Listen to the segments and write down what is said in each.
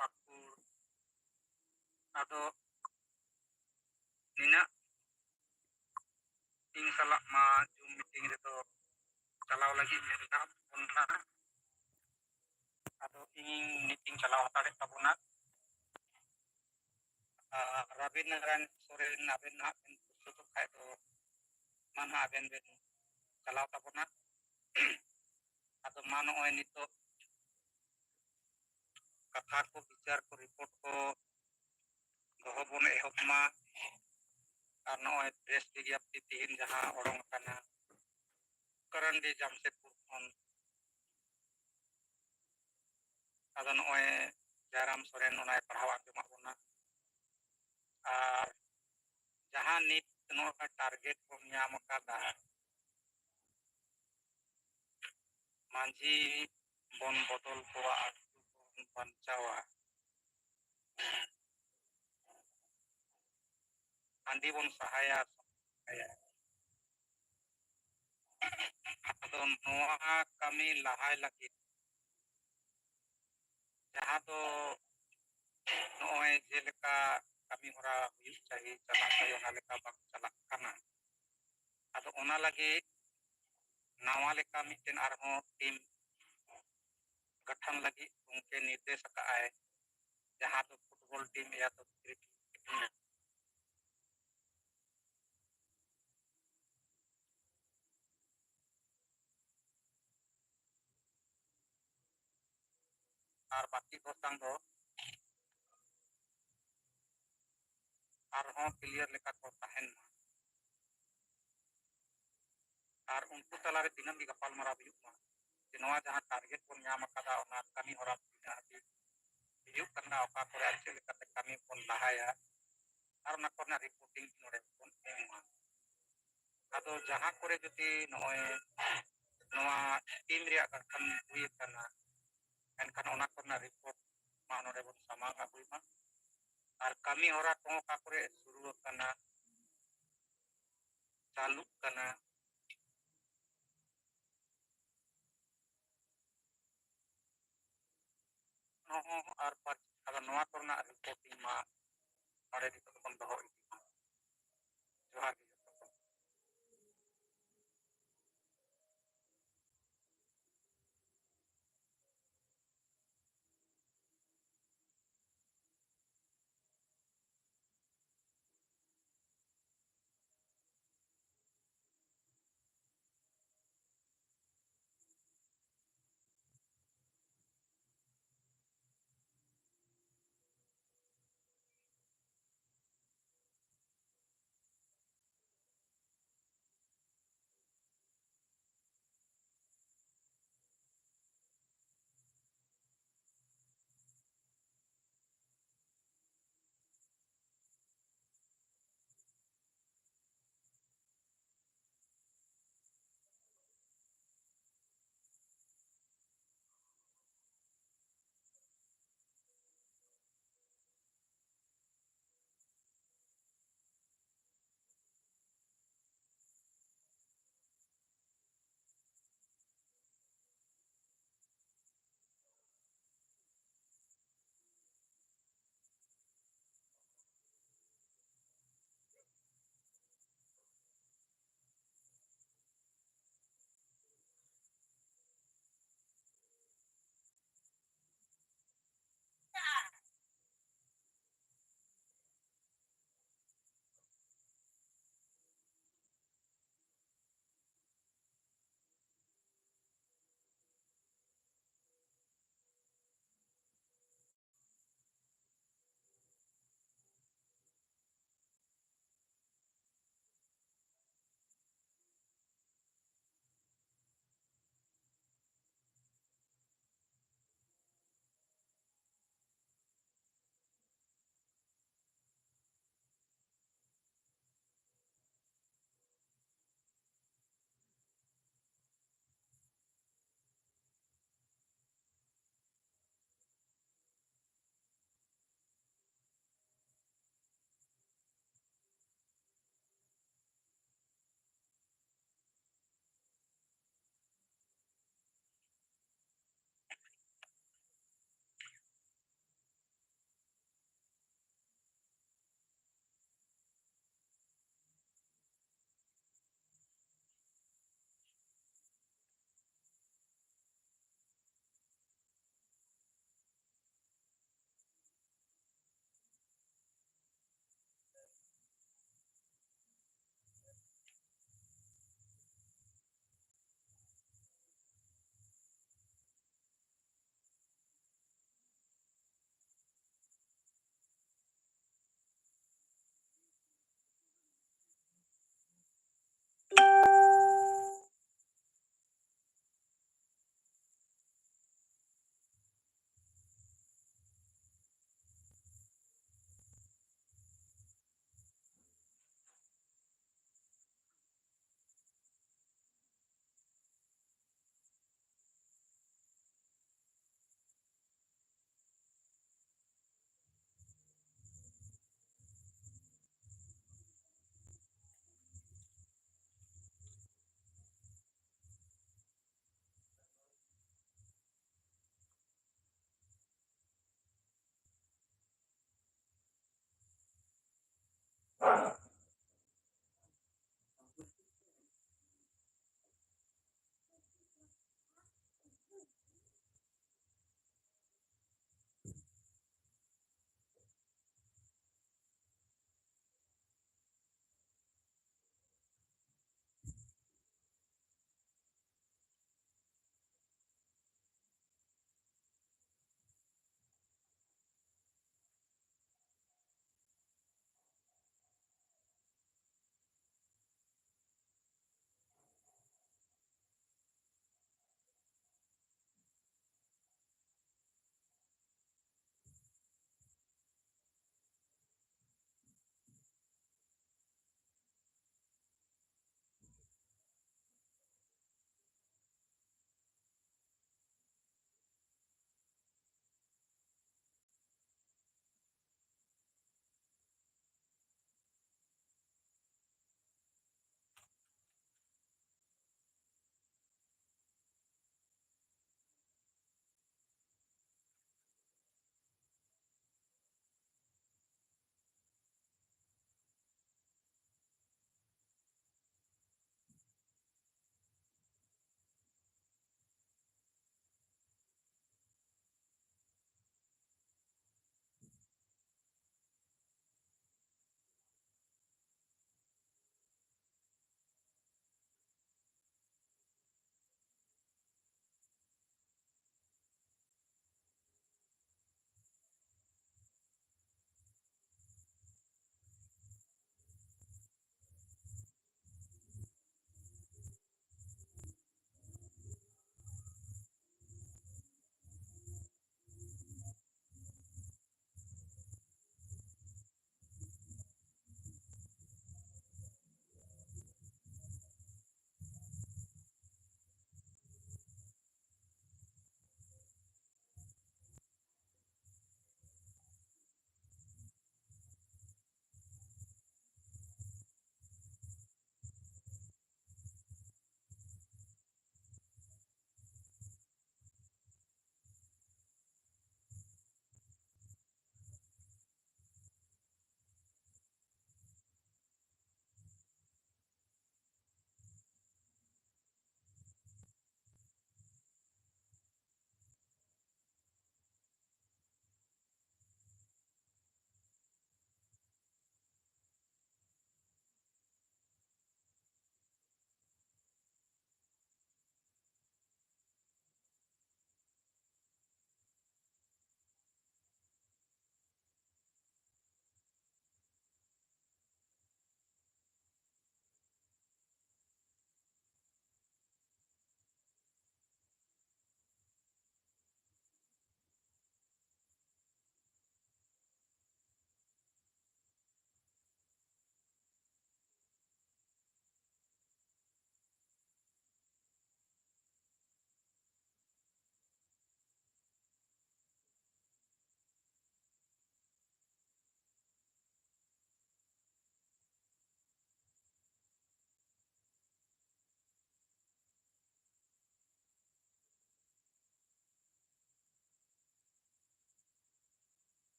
पाकुड़ आदो निना इन सलाह मा जूम मीटिंग रे तो चलाव लगी मेरा बोलना आदो इन मीटिंग चलाव हताड़े तबना रविंद्र नारायण सोरेन आबेन ना बिन पुस्तक खाय तो मान आबेन बिन चलाव तबना आदो मान ओय नितो कथा को विचार को रिपोर्ट को दोहो बन एहब मा और नॉय प्रेस विज्ञप्ति तीन जहां ओडोंग कना करंडी जमशेदपुर खन आदो नॉय जयराम सोरेन ओनाय पढ़ाव आंजमा बोना और जहां नित नॉय टारगेट को ᱧᱟᱢ ᱟᱠᱟᱫᱟ मांझी बन बदल कोवा बन बंचावा आंधी बन सहाया आदो नोआ कमी लहाय लगी जहां तो नॉय जेलेका कमी होरा हुई चाहिए चला चाहिए ओना लेका बाक चला कना आदो ओना लगे नावा लेका मिटेन आरहो टीम गठन लगी उनके निर्देश का आए जहां तो फुटबॉल टीम या तो क्रिकेट टीम और बाकी को संग दो आरहो प्लेयर लेका को तहन और उनको तलारे दिनम भी गपाल मरा भी जे नवा जहां टारगेट को ᱧᱟᱢ ᱟᱠᱟᱫᱟ ᱚᱱᱟ ᱠᱟᱹᱢᱤ ᱦᱚᱨᱟ ᱦᱤᱡᱩᱜ ᱠᱟᱱᱟ ᱚᱠᱟ ᱠᱚᱨᱮ ᱟᱨ ᱪᱮᱫ ᱞᱮᱠᱟᱛᱮ ᱠᱟᱹᱢᱤ ᱵᱚᱱ ᱞᱟᱦᱟᱭᱟ ᱟᱨ ᱚᱱᱟ ᱠᱚᱨᱮᱱᱟᱜ ᱨᱤᱯᱳर्टिंग ᱱᱚᱰᱮ ᱵᱚᱱ ᱮᱢᱟ ᱟᱫᱚ ᱡᱟᱦᱟᱸ ᱠᱚᱨᱮ ᱡᱩᱫᱤ ᱱᱚᱜᱼᱚᱭ ᱱᱚᱣᱟ ᱴᱤᱢ ᱨᱮᱭᱟᱜ ᱜᱚᱴᱷᱚᱱ ᱦᱩᱭ ᱟᱠᱟᱱᱟ एनखान ओना करना रिपोर्ट मा नोडे बन सामाग आगुयमा और कमी होरा को का करे शुरू करना चालू करना नो और पर अगर नवा करना रिपोर्टिंग मा नोडे नितो बन दोहो इदी जोहार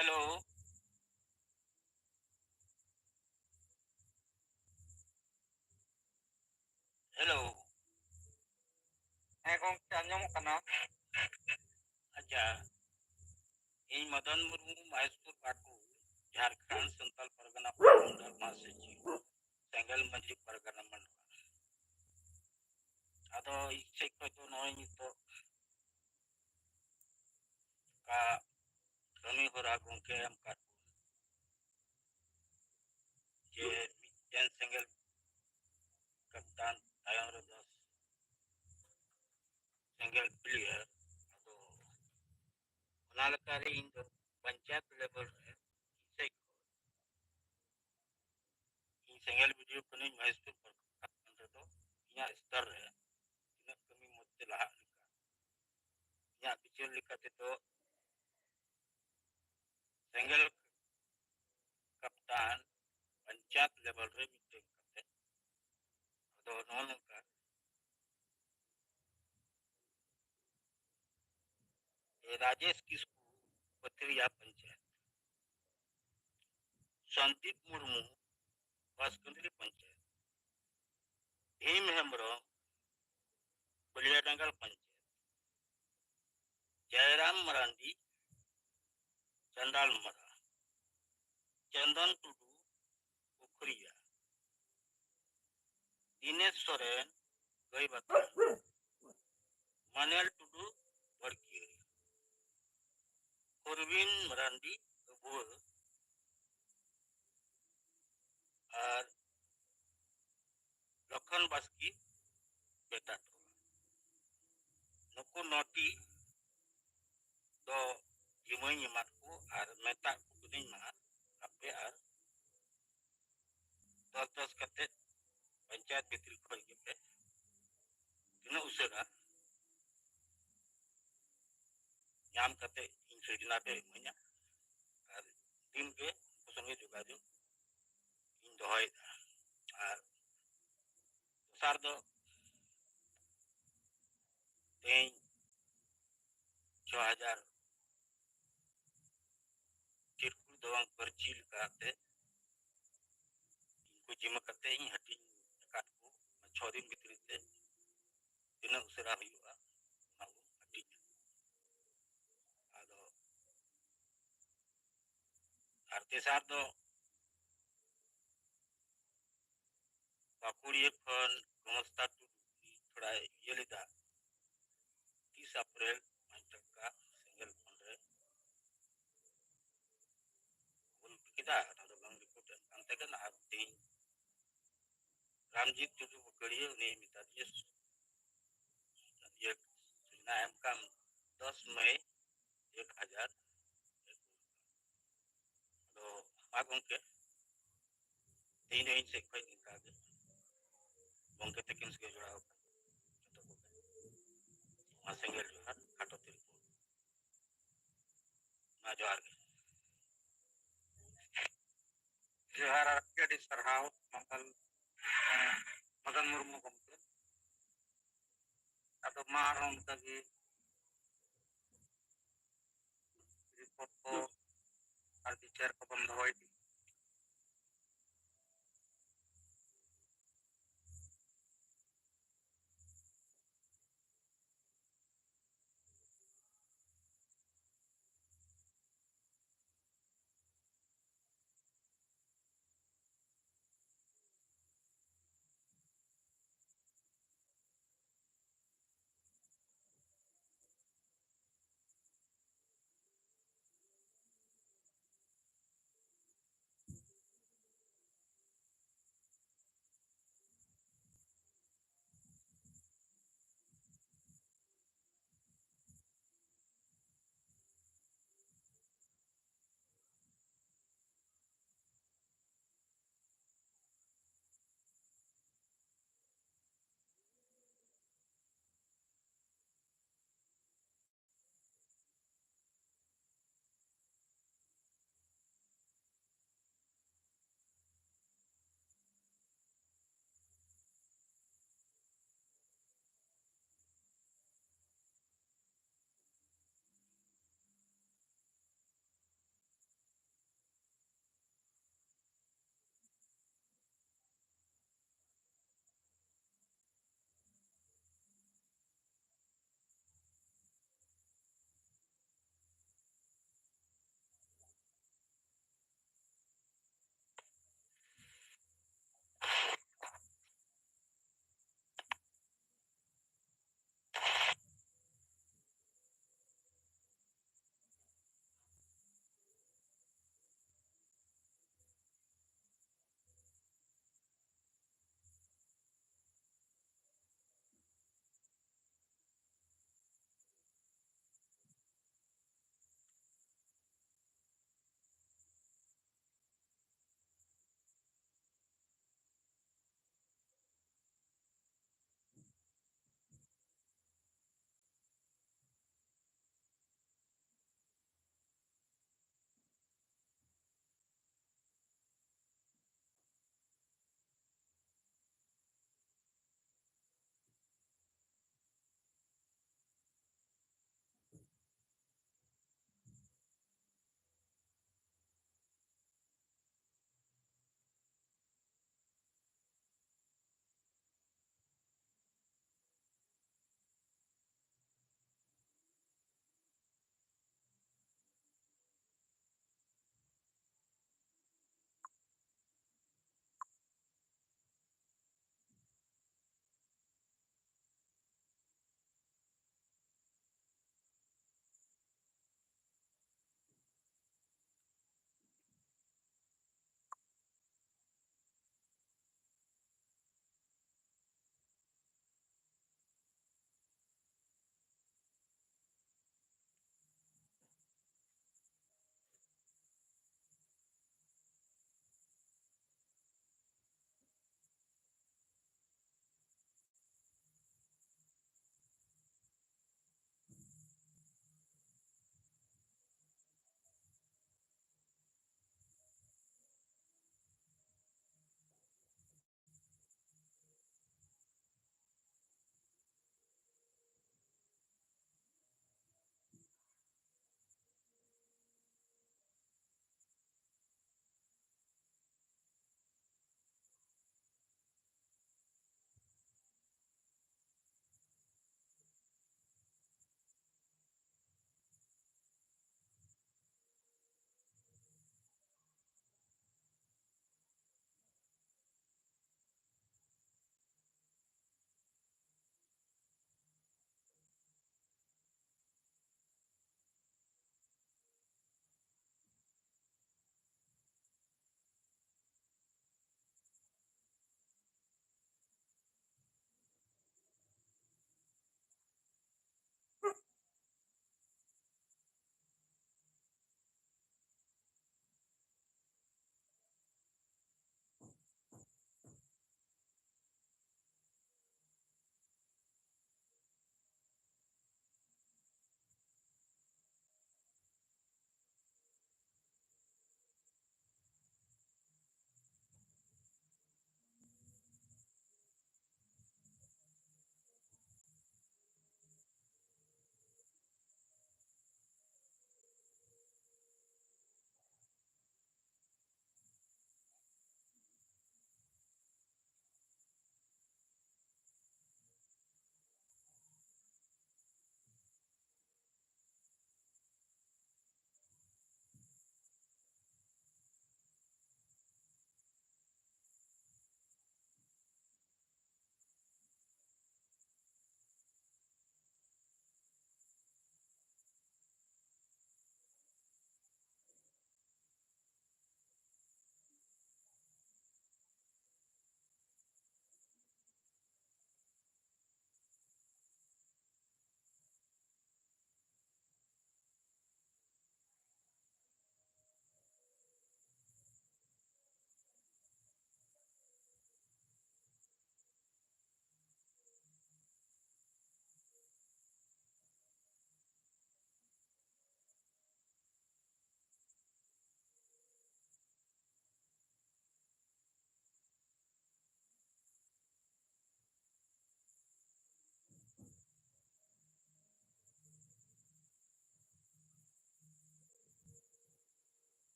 हेलो। हेलो। ᱦᱮᱸ ᱜᱚᱝᱠᱮ ᱟᱸᱡᱚᱢᱚᱜ ᱠᱟᱱᱟ? ᱟᱪᱪᱷᱟ, ᱤᱧ ᱢᱚᱫᱚᱱ ᱢᱩᱨᱢᱩ ᱢᱚᱦᱮᱥᱯᱩᱨ ᱯᱟᱴᱩ ᱡᱷᱟᱲᱠᱷᱚᱸᱰ ᱥᱟᱱᱛᱟᱞ ᱯᱟᱨᱜᱟᱱᱟ ᱯᱚᱱᱚᱛ ᱢᱟᱥᱮᱪᱤ ᱥᱮᱸᱜᱮᱞ ᱢᱟᱹᱡᱷᱤ ᱯᱟᱨᱜᱟᱱᱟ ᱢᱟᱱᱰᱣᱟ ᱟᱫᱚ ᱤᱧ ᱥᱮᱫ ᱠᱷᱚᱡ ᱫᱚ ᱱᱚᱜᱼᱚᱭ ᱱᱤᱛᱚᱜ ᱠᱟ ᱠᱟᱹᱢᱤ ᱦᱚᱨᱟ ᱜᱚᱝᱠᱮ ᱮᱢ ᱠᱟᱫ ᱡᱮ ᱢᱤᱫᱴᱮᱱ ᱥᱮᱸᱜᱮᱞ ᱠᱟᱯᱛᱟᱱ ᱛᱟᱭᱚᱢ ᱨᱮᱫᱚ ᱥᱮᱸᱜᱮᱞ ᱠᱞᱤᱭᱟᱨ ᱟᱫᱚ ᱚᱱᱟ ᱞᱮᱠᱟᱨᱮ ᱤᱧ ᱫᱚ ᱯᱚᱧᱪᱟᱭᱮᱛ ᱞᱮᱵᱮᱞ ᱨᱮ ᱥᱮᱡ ᱤᱧ ᱥᱮᱸᱜᱮᱞ ᱵᱤᱰᱤᱭᱳ ᱠᱟᱹᱱᱟᱹᱧ ᱢᱚᱦᱮᱥᱯᱩᱨ ᱯᱟᱨᱜᱟᱱᱟ ᱨᱮᱫᱚ ᱤᱧᱟᱹᱜ ᱥᱛᱚᱨ ᱨᱮ ᱛᱤᱱᱟᱹᱜ ᱠᱟᱹᱢᱤ ᱢᱚᱡᱽ ᱛᱮ ᱞᱟᱦᱟᱜ ᱞᱮᱠᱟ ᱤᱧᱟᱹᱜ ᱵᱤᱪᱟᱹᱨ ᱞᱮᱠᱟ ᱛᱮᱫᱚ ᱥᱮᱸᱜᱮᱞ ᱠᱟᱯᱛᱟᱱ ᱯᱚᱧᱪᱟᱭᱮᱛ ᱞᱮᱵᱮᱞ ᱨᱮ ᱢᱤᱫᱴᱮᱱ ᱠᱟᱛᱮ ᱟᱫᱚ ᱱᱚᱜᱼᱚ ᱱᱚᱝᱠᱟ राजेश किस्कू पथरिया पंचायत संदीप मुर्मू बासकंदरी पंचायत भीम हेम्ब्रम बलियाडंगल पंचायत जयराम मरांडी चंडाल मरा चंदन टुडू पुखरिया दिनेश सोरेन गईबाता मानेल टुडू बड़कियरी परवीन मरांडी अबुआ और लखन बास्की बेटा नुकु नोटी दो जिमई एमाद को और मेता कुदिन मा आपे और 10-10 कते पंचायत भितरी खय गेपे तीना उसेरा नाम कते इन सजना पे मन्या और दिन के संगे जोगाजो इन दोहय और सार दो तेई 6000 चिरकुल दवांग पर्ची लकाते इनको जिम्मा करते ही हटी काट को 6 दिन भीतर से तीना उसेरा हुआ नागो हटी आदो और तेसार दो बाकुड़िए खन गमस्ता थोड़ा ये लेदा 30 अप्रैल टका सिंगल पंद्रह उन किदा तो बंग रिपोर्ट अंते का ना तीन रामजीत टुडू बकड़िए ने मिता ये सूचना एम का 10 मई 1000 तो आगों के तीन दिन से कोई निकाल दे बंके तकिन से जुड़ा होगा तो सिंगल जो है खाटो तेरे ना जो आगे जोहार आरकेडी सरहाव मंगल मदन मुर्मू गमके अदो मारों तगी रिपोर्ट को और विचार को बंद होई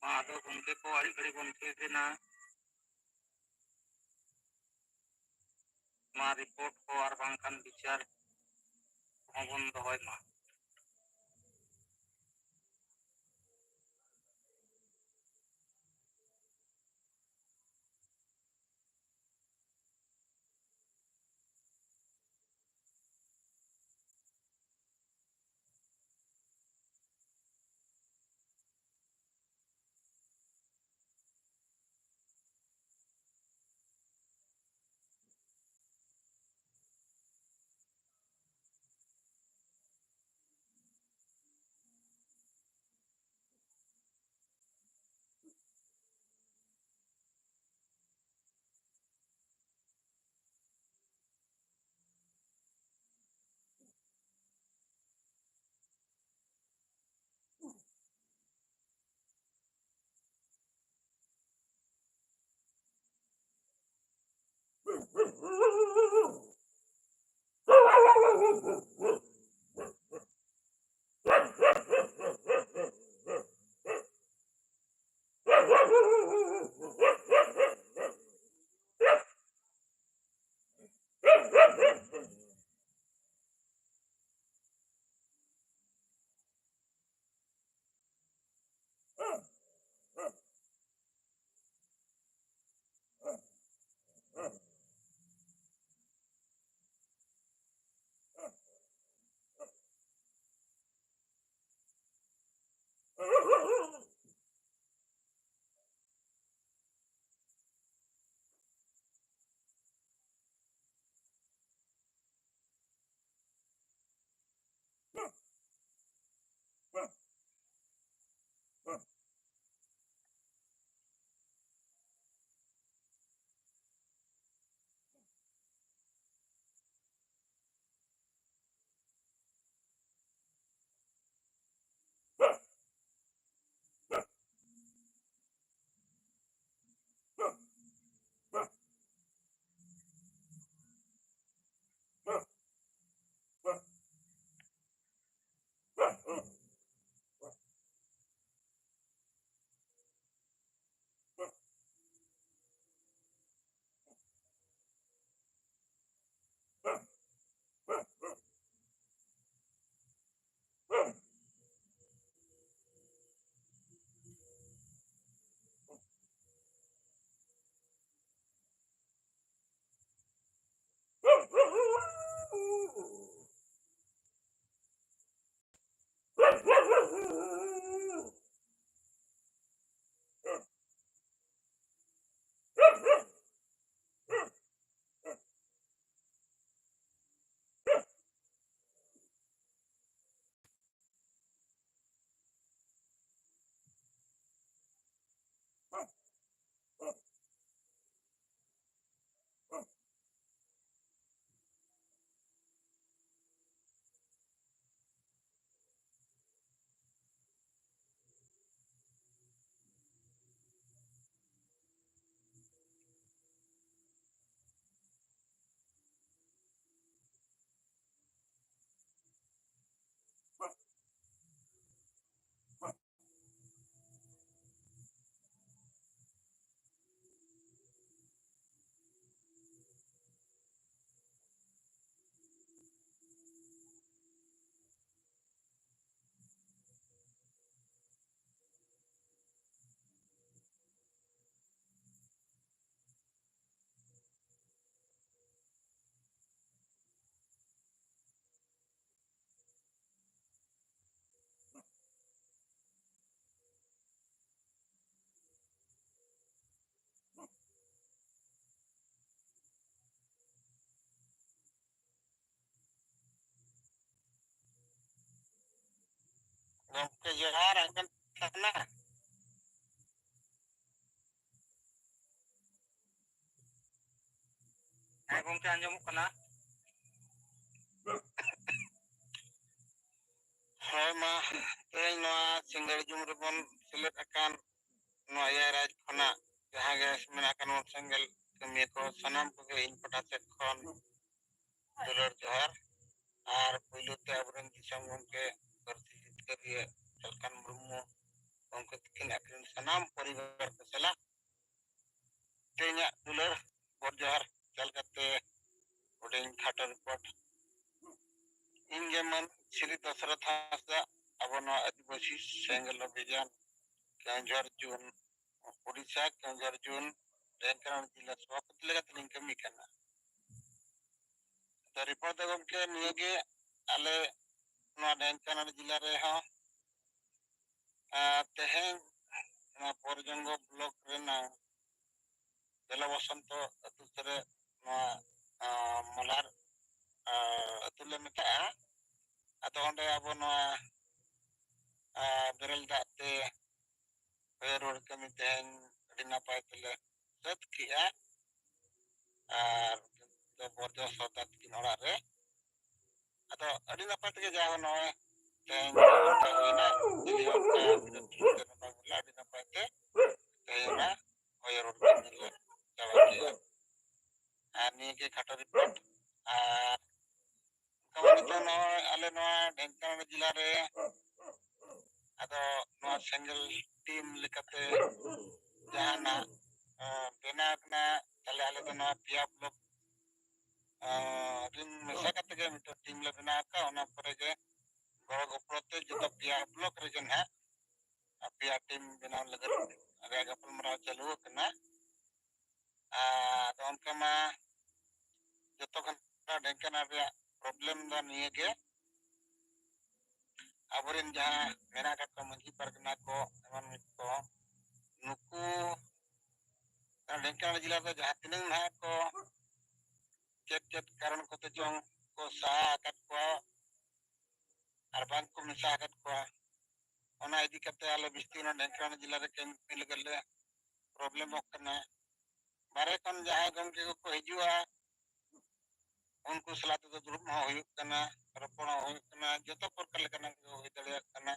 आदो गमके को आड़ी घड़ी बन थेना मा रिपोर्ट को और बांखान विचार होबन दोहय मा गमके जोहार अंकल थाना गमके आंजमो कना होय मा तेल नोआ सिंगल जुम रेबन सिलेट अकान नोआ याराज खना जहां गे मेना कान सिंगल कमी को सनम को इन पटा से खन दुलर जोहार और पुलुते अबरन दिसम गमके करती जितकरिए चलकान मुर्मू उनको तकिन आखिर सनाम परिवार को सलाह तेन्या दुलर बोर्जहर चल करते उड़ें खाटर रिपोर्ट इन जेमन श्री दशरथ हांसदा अब आदिवासी सेंगल अभियान केंझर जून उड़ीसा केंझर जून ढेंकानाल जिला सभापति लेकर लिंक कमी करना तो रिपोर्ट दगम के नियोगे आले ढेंकानाल जिला रे हाँ तेहें पोरजंगो ब्लॉक रेना बेला वसंत अतुसरे मलार अतुले मिटा अतो ओंडे अब बेरल दाते रोड कमी तेहें अड़ी नापाय तेले सत किया तो बोर्डो सौदा की नोड़ा रे अतो अड़ी नापाय तके जाओ नोए तेहें उनका हुईना दिल्ली उनका तेरे बागुला अड़ी नापाय ते तेहें ना होय रोड कमी ले जावा किया आनी के खाटर रिपोर्ट कमानी तो नोए आले नोए ढेंकानाल जिला रे अतो नोए सिंगल टीम लेकते जहाना बेना अपना तले आले तो नोए पिया ब्लॉक टीम मेसा करते के मिटर टीम ले बना का उना परे के गड़ गोपड़ते जो पिया ब्लॉक रीजन है पिया टीम बना लगे अगर गपल मरा चालू करना तो उनका मा जो तो खंडा ढेंकानाल रे प्रॉब्लम दा नहीं के अबरिन जहाँ मेरा का मंजी परगना को एमन मित को नुकु ढेंकानाल जिला रे जहाँ तिनंग ना को चेत कारण को तो जों को सा आकत को अरबान को मिसा आकत को ओना इदी करते आले बिस्ती ना ढेंकानाल जिला रे कैंप लगले प्रॉब्लम होकना बारे कन जहाँ गमके को हिजुआ उनको सलाह तो दुरुप मा होयुक कना रपण होयुक कना जतो प्रकार लेकना को होय दड़िया कना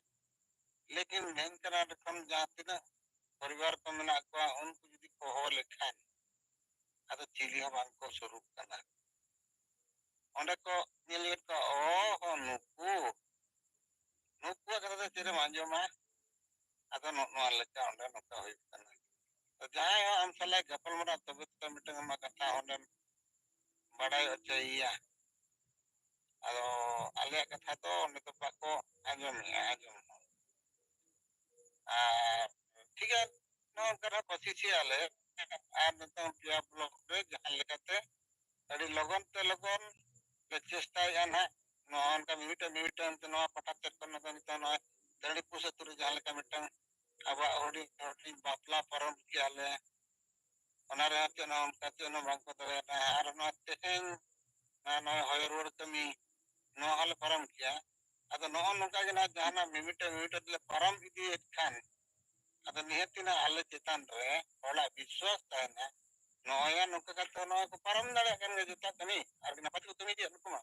लेकिन ढेंकानाल खन जहाँ तिना परिवार को मेना को उनको यदि को हो लेखान अदो चिली हो बांको स्वरूप कना ओंडे को निलियत को ओ नुकु करते तेरे मांजोमा अदो नो लेका ओंडे नका होय कना तो जहाँ हम सलाह गपल मरा तबे तो मिटंग मा कथा ओंडे बड़ाई होचैया अदो आले कथा तो ओंडे तो बाको आंजम ठीक है नो करा कोशिश आले आर नतो पिया ब्लॉक रे जहाँ लेकाते अड़ी लगन ते लगन ले चेष्टा याना नो उनका मिमिटन तो नो पटा चेक करना तो नितो नो दड़ी पुसे तुरी जहाँ लेका मिटंग अब ओडी ओडी बापला परम किया ले ओनारे हते नो उनका ते नो बांको तो ना आर नो तेहें ना नो होय रोड कमी नो हल परम किया अदो नो नोका के ना जहाँ मिमिटन ले परम इदी खान अदो निहतिना आले चेतन रे होला विश्वास ताना नोया नुका का तो नोया को परम दाड़े kan ge juta kami ar na patu kami dia nukuma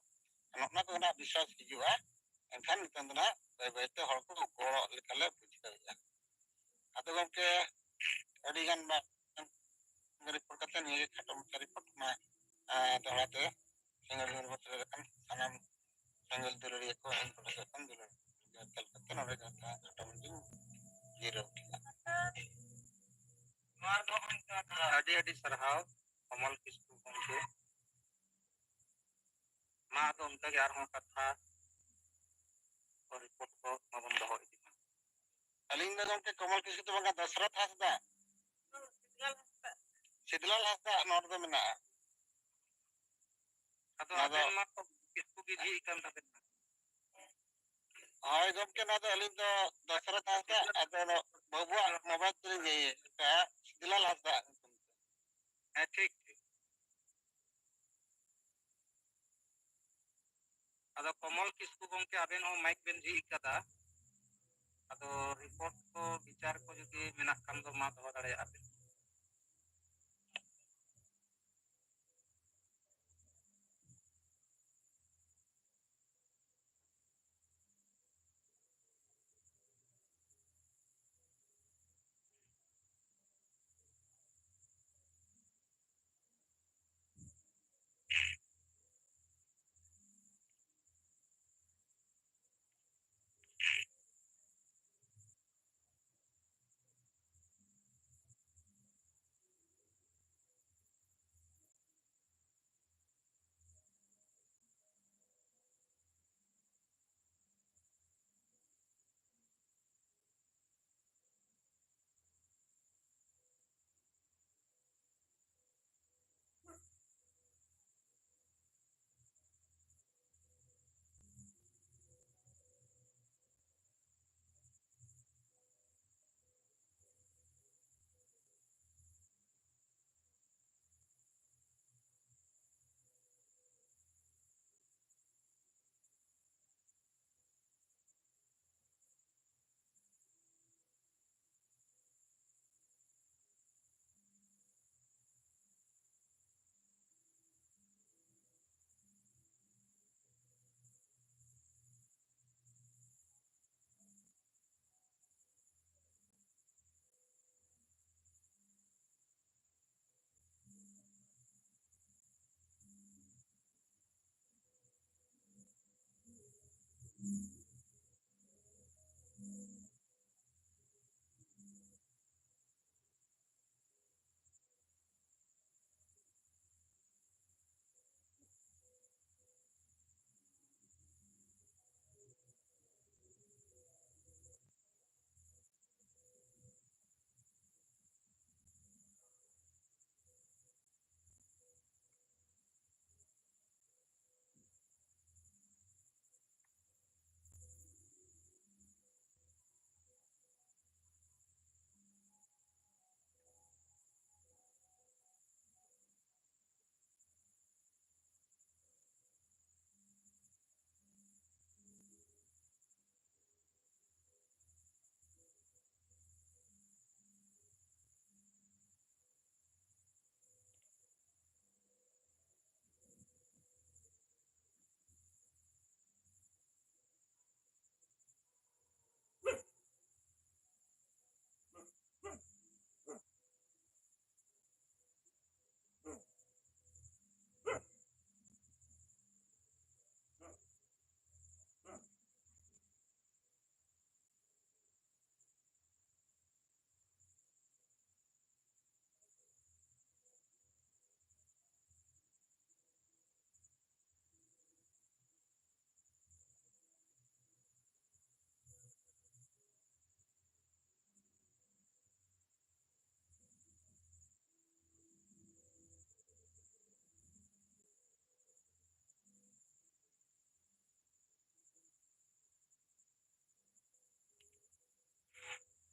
nokna ko na biswas hijua enkan tandna baite hol ko goro lekale bujita ya ado gomke adi gan ba report kata ni khatom report ma dorate singal report kan sanam singal duluri ko report kan duluri kal kata nore kata khatom ding zero मार दो अडी अडी सरहाव कमल किस्कू गमके मा तो उनका यार हो कथा और रिपोर्ट को मबन दहो इदी अलिंग ने गमके कमल किस्कू तो बंगा दशरथ हासदा सिद्धलाल हासदा नोट दो मिना अतो अबेन मा तो किस्कू की जी इकन तबे हाय गमके ना तो अलिंग तो दशरथ हासदा अतो बबुआ मोबाइल तुरी जाइए का सिद्धलाल हासदा है ठीक अदो कमल किस्कू गमके आबेन हो माइक बेन जी कदा अदो रिपोर्ट को विचार को जदि मेना खान दो मा दो दाड़े आबेन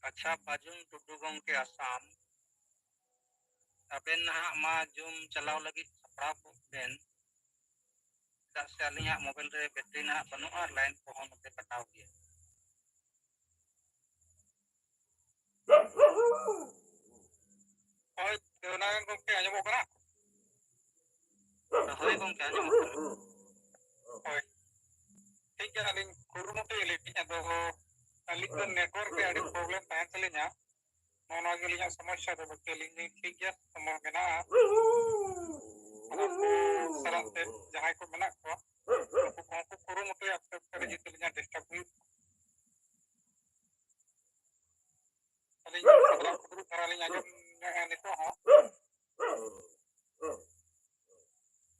अच्छा बाजुन टुडू गंके आसाम अबेन नहा मा जुम चलाव लगी सपड़ा बेन चेदा से अलियां मोबाइल रे बैटरी ना बनुआ लाइन को हम नोते कटाव गया होय देवना गंके आजमो करा होय गंके आजमो करा होय ठीक है अलिन कुरुमुटे लेटी अदो अलिन तो नेटवर्क के अड़ी प्रॉब्लम तान चलिना नोना गेलिया समस्या दो बकेलिन ठीक है समो मेना सलाते जहां को मेना को उनको कुरुमुटे एक्सेप्ट करे जितलिया डिस्टर्ब हुई अलिन सदरा कुरु करा लिया जो नितो हो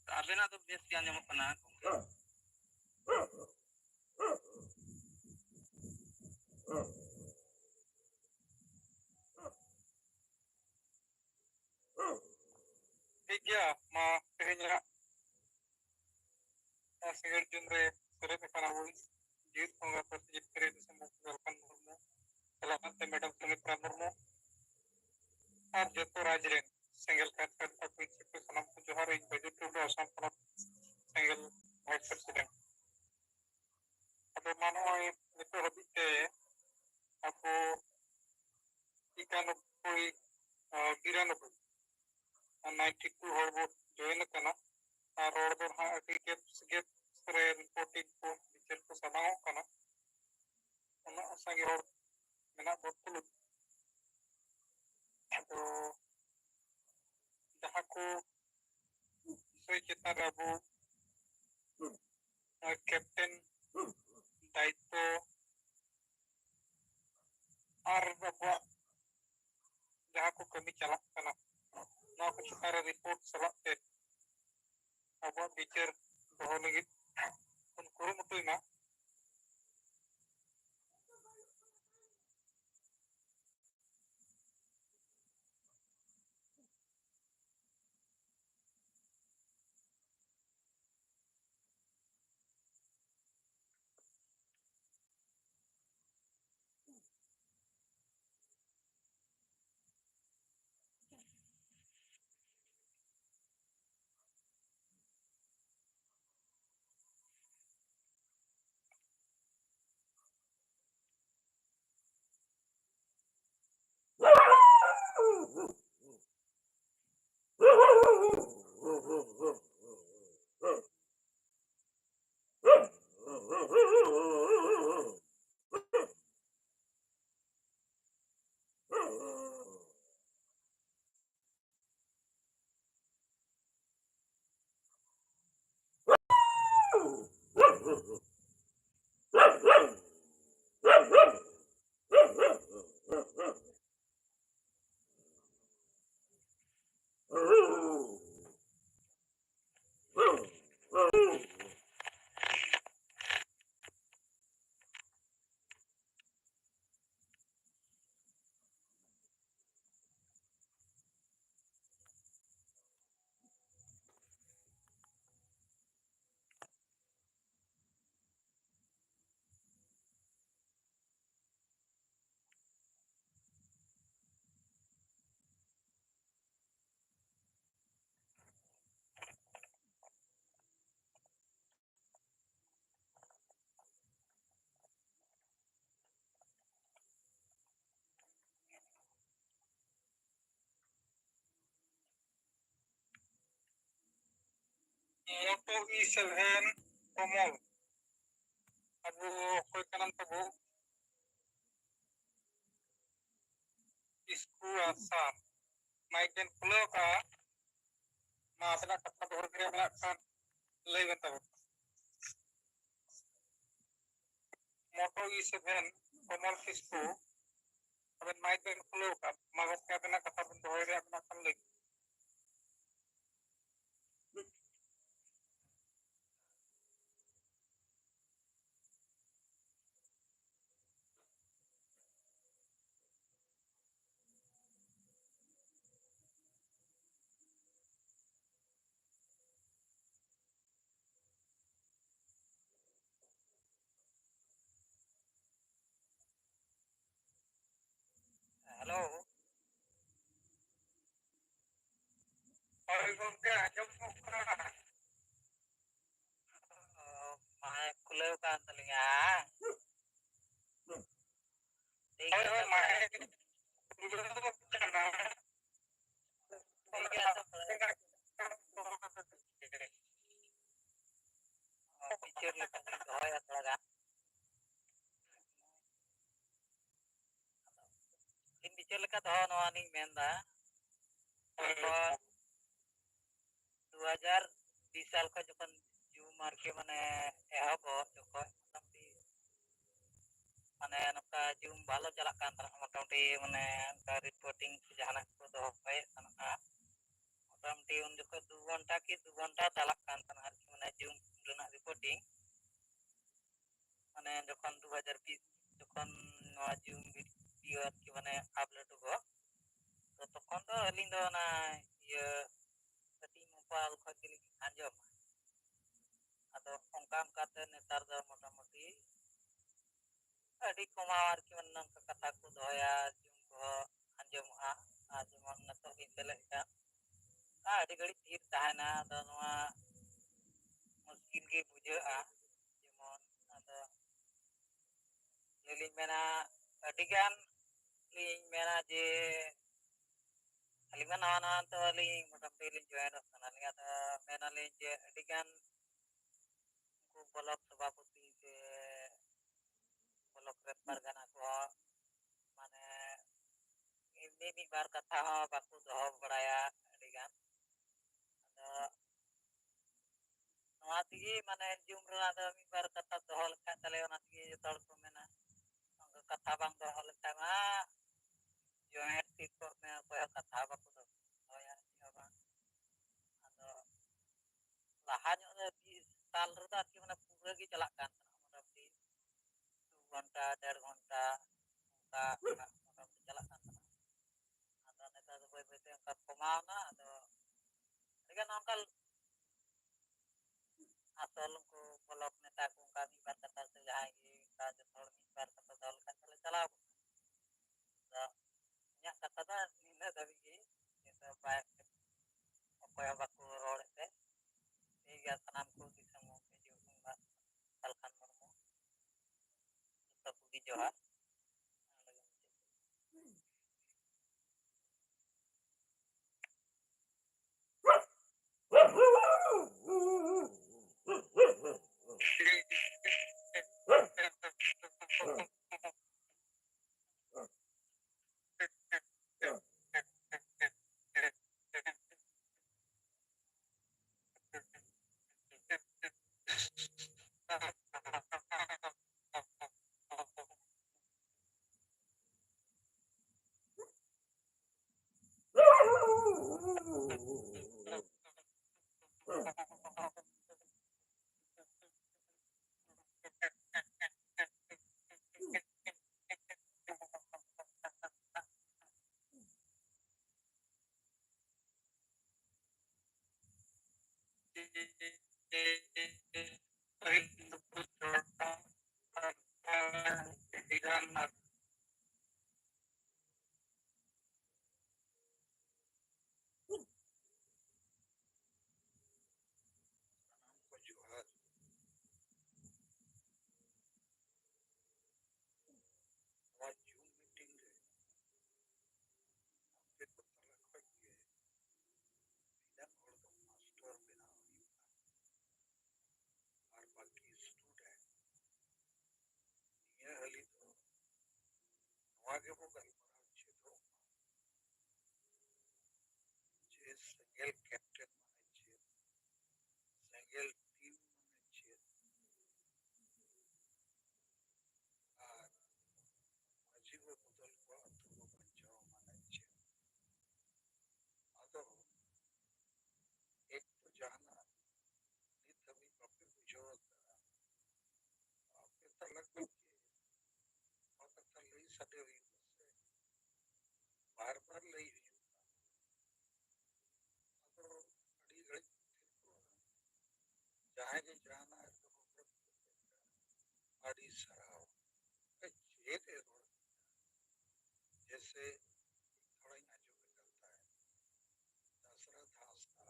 अबेना तो बेस के आजमो कना ठीक है मा तेहnya single genre seret kana bol jit honga par jit kare disambuk welcome murmu salamat te madam sumitra murmu ar joto rajren single kat principal sanam ko johar ek budget to asam ponot single vice president ado mano ay nito habite ako ikanopoi biranopoi 92 horbo join kana ar order ha ticket get re reporting ko teacher ko sabang kana ona asagi hor mena botul ado jahan ko soy chetan abu captain दायित्व और जहाँ को कमी चला कना ना कुछ सारा रिपोर्ट सलाते अब बिचर दोहो लगी उन कुरुमुटुई ना मोटो E7 कमल अब कोई कनम तबो इसको आसान माइकन खुलो का मासना कथा धोर के बना सान ले बताओ मोटो E7 कमल किसको अब माइकन खुलो का मगज का बना कथा धोर के बना सान ले gongke ajom ka mae kulew kan telinga oi oi mae kulew kana pikir lekan doy atlaga in pikir lekat doh noa ning menda 2020 साल का जखन जूम आरके माने एहबो जखन मोटामुटी माने नका जूम भालो चलाक कान तना मोटामुटी माने का रिपोर्टिंग जहानाक को दोह होय तना मोटामुटी उन जखन 2 घंटा की 2 घंटा चलाक कान तना आरकी माने जूम रेना रिपोर्टिंग माने जखन 2020 जखन नवा जूम वीडियो आरकी माने अपलोड हो तो तखन तो अलिंग दो ना ये कटी मोबाइल खो आंजम ᱟᱫᱚ ᱚᱱᱠᱟ ᱚᱱᱠᱟᱛᱮ ᱱᱮᱛᱟᱨ ᱫᱚ ᱢᱚᱴᱟᱢᱩᱴᱤ ᱟᱹᱰᱤ ᱠᱚᱢᱟᱣ ᱟᱨᱠᱤ ᱢᱟᱱᱮ ᱱᱚᱝᱠᱟ ᱠᱟᱛᱷᱟ ᱠᱚ ᱫᱚᱦᱚᱭᱟ ᱡᱩᱢ ᱠᱚᱦᱚᱸ ᱟᱸᱡᱚᱢᱚᱜᱼᱟ ᱟᱨ ᱡᱮᱢᱚᱱ ᱱᱤᱛᱚᱜ ᱤᱧ ᱥᱮᱞᱮᱫ ᱠᱟᱱ ᱟᱹᱰᱤ ᱜᱷᱟᱹᱲᱤᱡ ᱛᱷᱤᱨ ᱛᱟᱦᱮᱱᱟ ᱟᱫᱚ ᱱᱚᱣᱟ ᱢᱩᱥᱠᱤᱞ ᱜᱮ ᱵᱩᱡᱷᱟᱹᱜᱼᱟ ᱡᱮᱢᱚᱱ ᱟᱫᱚ ᱞᱤᱧ ᱢᱮᱱᱟ ᱟᱹᱰᱤᱜᱟᱱ ᱞᱤᱧ ᱢᱮᱱᱟ ᱡᱮ ᱟᱹᱞᱤᱧ ᱢᱟ ᱱᱟᱣᱟ ᱱᱟᱣᱟ ᱛᱚ ᱟᱹᱞᱤᱧ ᱢᱚᱴᱟᱢᱩᱴᱤ ᱞᱤᱧ ᱡᱚᱭᱮᱱᱚᱜ ᱠᱟᱱᱟᱞᱤᱧ ᱟᱫᱚ ᱢᱮᱱᱟᱞᱤᱧ ᱡᱮ ᱟᱹᱰᱤᱜᱟᱱ उनको ब्लॉक सभापति से ब्लॉक ᱨᱮᱱ ᱯᱟᱨᱜᱟᱱᱟ ᱠᱚ ᱢᱟᱱᱮ ᱮᱢᱱᱤ ᱢᱤᱫ ᱵᱟᱨ ᱠᱟᱛᱷᱟ ᱦᱚᱸ ᱵᱟᱠᱚ ᱫᱚᱦᱚ ᱵᱟᱲᱟᱭᱟ ᱟᱹᱰᱤᱜᱟᱱ ᱟᱫᱚ ᱱᱚᱣᱟ ᱛᱮᱜᱮ ᱢᱟᱱᱮ ᱡᱩᱢ ᱨᱮᱱᱟᱜ ᱫᱚ ᱢᱤᱫ ᱵᱟᱨ ᱠᱟᱛᱷᱟ ᱫᱚᱦᱚ ᱞᱮᱠᱷᱟᱡ ᱛᱟᱞᱮ ᱚᱱᱟ ᱛᱮᱜᱮ ᱡᱚᱛᱚ ᱦᱚᱲ ᱠᱚ ᱢᱮᱱᱟ ᱠᱟᱛᱷᱟ ᱵᱟᱝ ᱫᱚᱦᱚ ᱞᱮᱠᱷᱟᱡ ᱢᱟ ᱡᱚᱭᱮᱱᱴ ᱥᱤᱴ ᱠᱚ ᱢᱮ ᱚᱠᱚᱭ ᱦᱚᱸ ᱠᱟᱛᱷᱟ ᱵᱟᱠᱚ ᱫᱚᱦᱚᱭᱟ ᱪᱮᱫ ᱦᱚᱸ ᱵᱟᱝ ᱟᱫᱚ ᱞᱟᱦᱟ ᱧᱚᱜ ᱨᱮ 20 साल ᱨᱮᱫᱚ ᱟᱨᱠᱤ ᱢᱟᱱᱮ ᱯᱩᱨᱟᱹ ᱜᱮ ᱪᱟᱞᱟᱜ ᱠᱟᱱ ᱛᱟᱦᱮᱱᱟ मोटामुटी 2 घंटा 1.5 घंटा ᱚᱱᱠᱟ मोटामुटी ᱪᱟᱞᱟᱜ ᱠᱟᱱ ᱛᱟᱦᱮᱱᱟ ᱟᱫᱚ ᱱᱮᱛᱟᱨ ᱫᱚ ᱵᱟᱹᱭ ᱵᱟᱹᱭᱛᱮ ᱚᱱᱠᱟ ᱠᱚᱢᱟᱣᱱᱟ ᱟᱫᱚ ᱟᱹᱰᱤᱜᱟᱱ ᱚᱱᱠᱟ ᱟᱥᱚᱞ ᱩᱱᱠᱩ ᱵᱞᱚᱠ ᱱᱮᱛᱟ ᱠᱚ ᱚᱱᱠᱟ ᱢᱤᱫ ᱵᱟᱨ ᱠᱟᱛᱷᱟ ᱥᱮ ᱡᱟᱦᱟᱸᱭ ᱜᱮ ᱚᱱᱠᱟ ᱡᱚᱛᱚ ᱦᱚᱲ ᱢᱤᱫ ᱵᱟᱨ ᱠᱟᱛᱷᱟ ᱫᱚᱦᱚ ᱞᱮᱠᱷᱟᱱ ᱛᱟᱦᱞᱮ ᱪᱟᱞᱟᱣ ᱟᱫᱚ ᱤᱧᱟᱹᱜ ᱠᱟᱛᱷᱟ ᱫᱚ ᱱᱤᱱᱟᱹᱜ ᱫᱷᱟᱹᱵᱤᱡ ᱜᱮ ᱱᱤᱛᱚᱜ ᱵᱟᱭ ᱚᱠᱚᱭ ᱦᱚᱸ ᱵᱟᱠᱚ ᱨᱚᱲᱮᱫ ᱛᱮ ᱴᱷᱤᱠ ᱜᱮᱭᱟ ᱥᱟᱱᱟᱢ ᱠᱚ ᱫᱤᱥᱚᱢ ᱜᱚᱢᱠᱮ ᱡᱚᱦᱟᱨ ᱥᱟᱞᱠᱷᱟᱱ ᱢᱩᱨᱢᱩ ᱡᱚᱛᱚ ᱠᱚᱜᱮ ᱡᱚᱦᱟᱨ सेंगेल कैप्टन माने सेंगेल टीम माने और माजी को बदल को अतु को बचाओ माने अदो एक तो जाना नित अभी प्रॉपर बुझो आपके तलक के और तक ले सटे हुई बार बार ले अदो अड़ी घड़ी जहाँ के जाना है तो अड़ी सराव ये दे जैसे थोड़ा ना जो निकलता है दशरथ हासना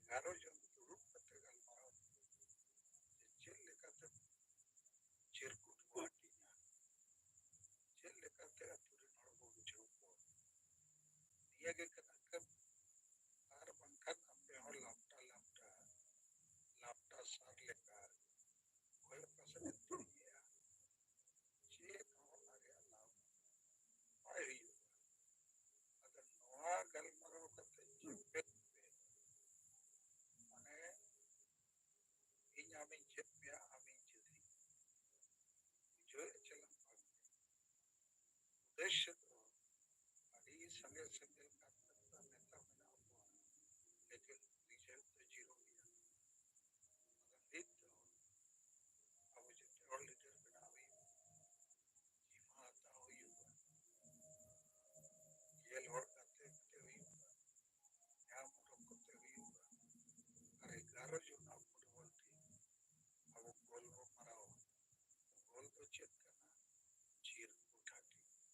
11 जन दुड़ुब कते गलमाराव चेद लेकाते चिरकुट को हटिया चेद लेकाते अतुरेन हड़ को बुझाव को निया गे कना कब आर बंखन अपने हो लापटा लापटा लापटा सार लेका कोई पसंद दुनिया चेद हो लागे लाव पाई हुई अगर नवा गलमाराव कते चिपे माने इन आमिन चेद पिया आमिन चेदी जो चलन उद्देश्य तो अड़ी संगे संगे नेता नेता बना हुआ लेकिन रिजल्ट तो जीरो गया अगर लीड तो अब जो टेरोर लीडर बना हुई जीमा आता हुई होगा ये लोड करते करते हुई होगा यहाँ मोटो करते हुई होगा अरे 11 जो ना फुटबॉल थी अब गोल वो मरा हो गोल तो चेक करना चीर उठाती जो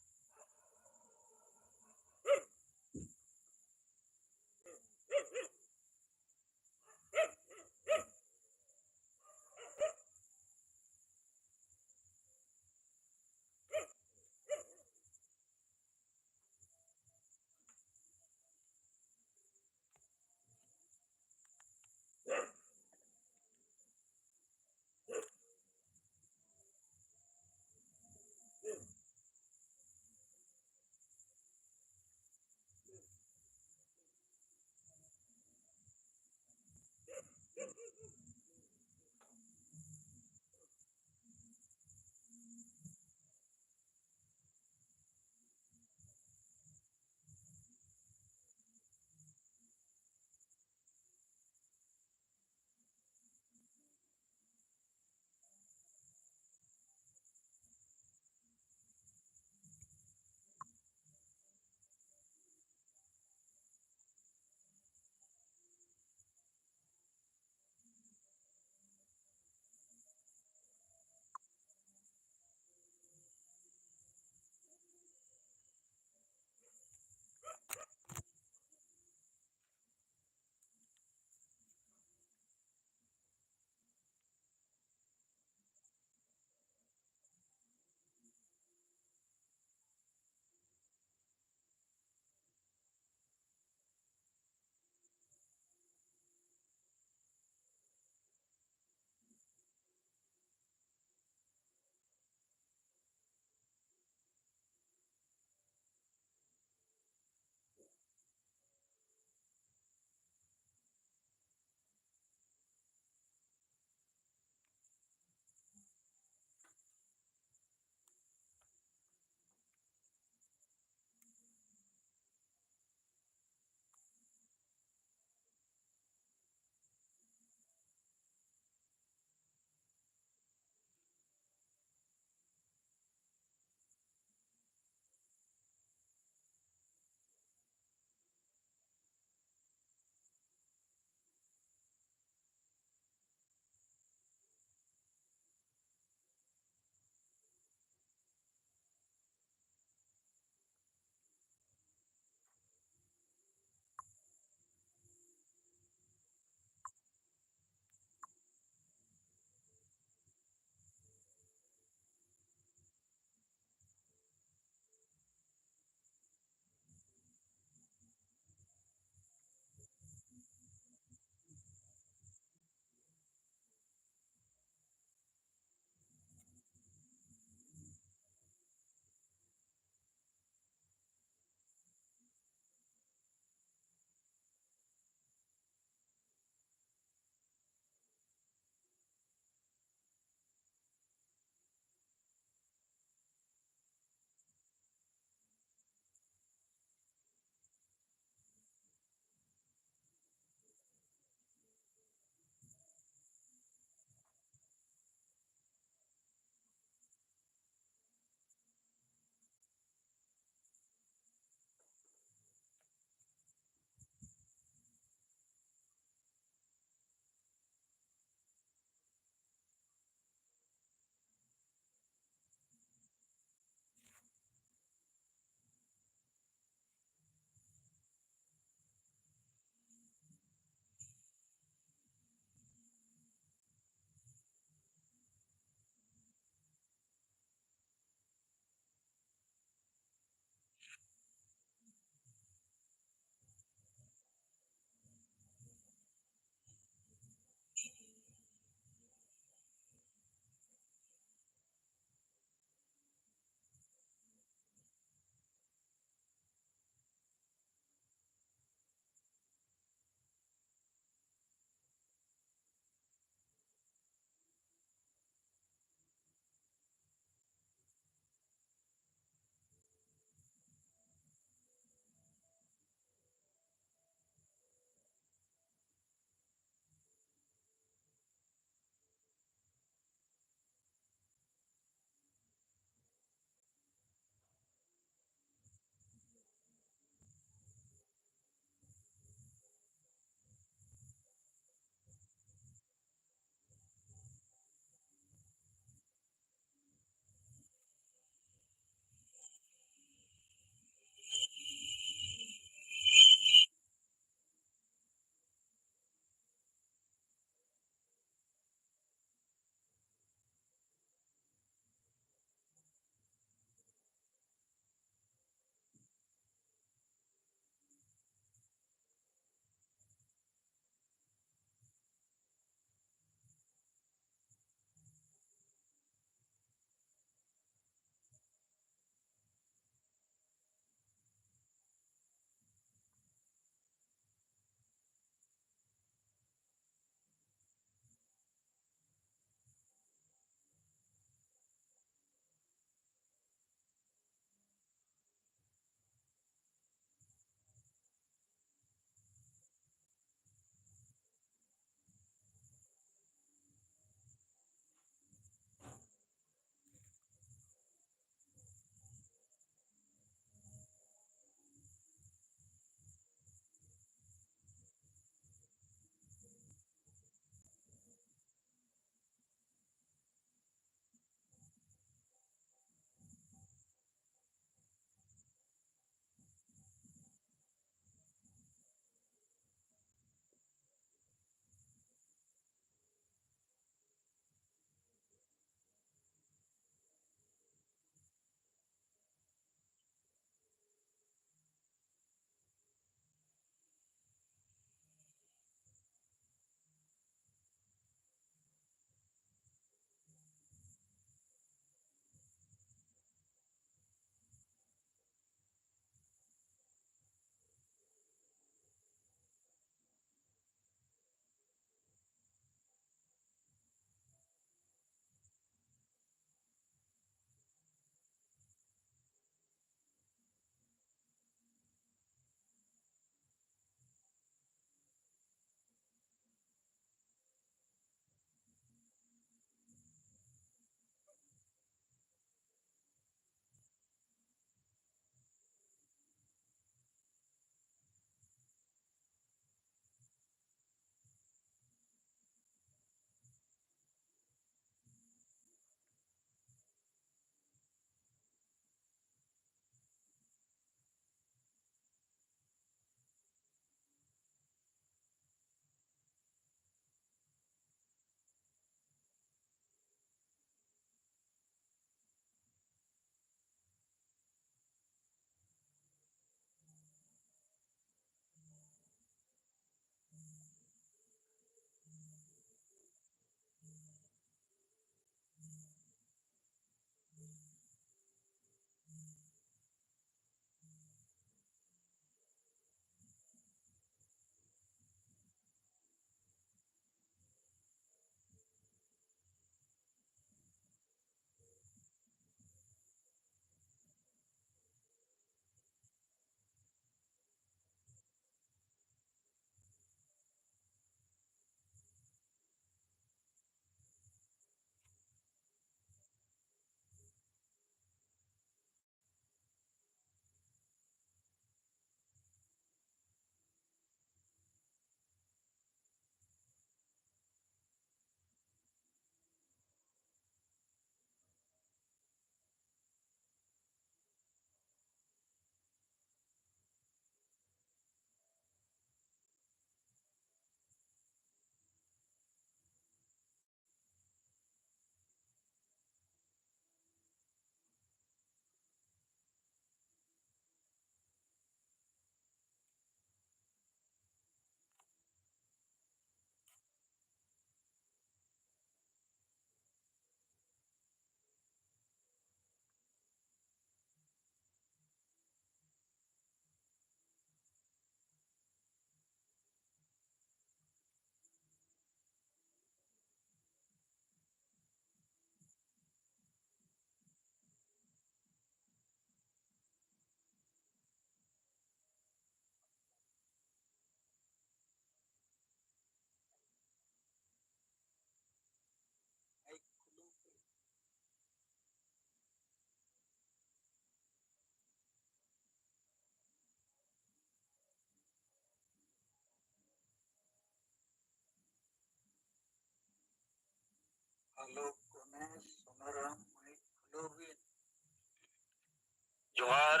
जोहार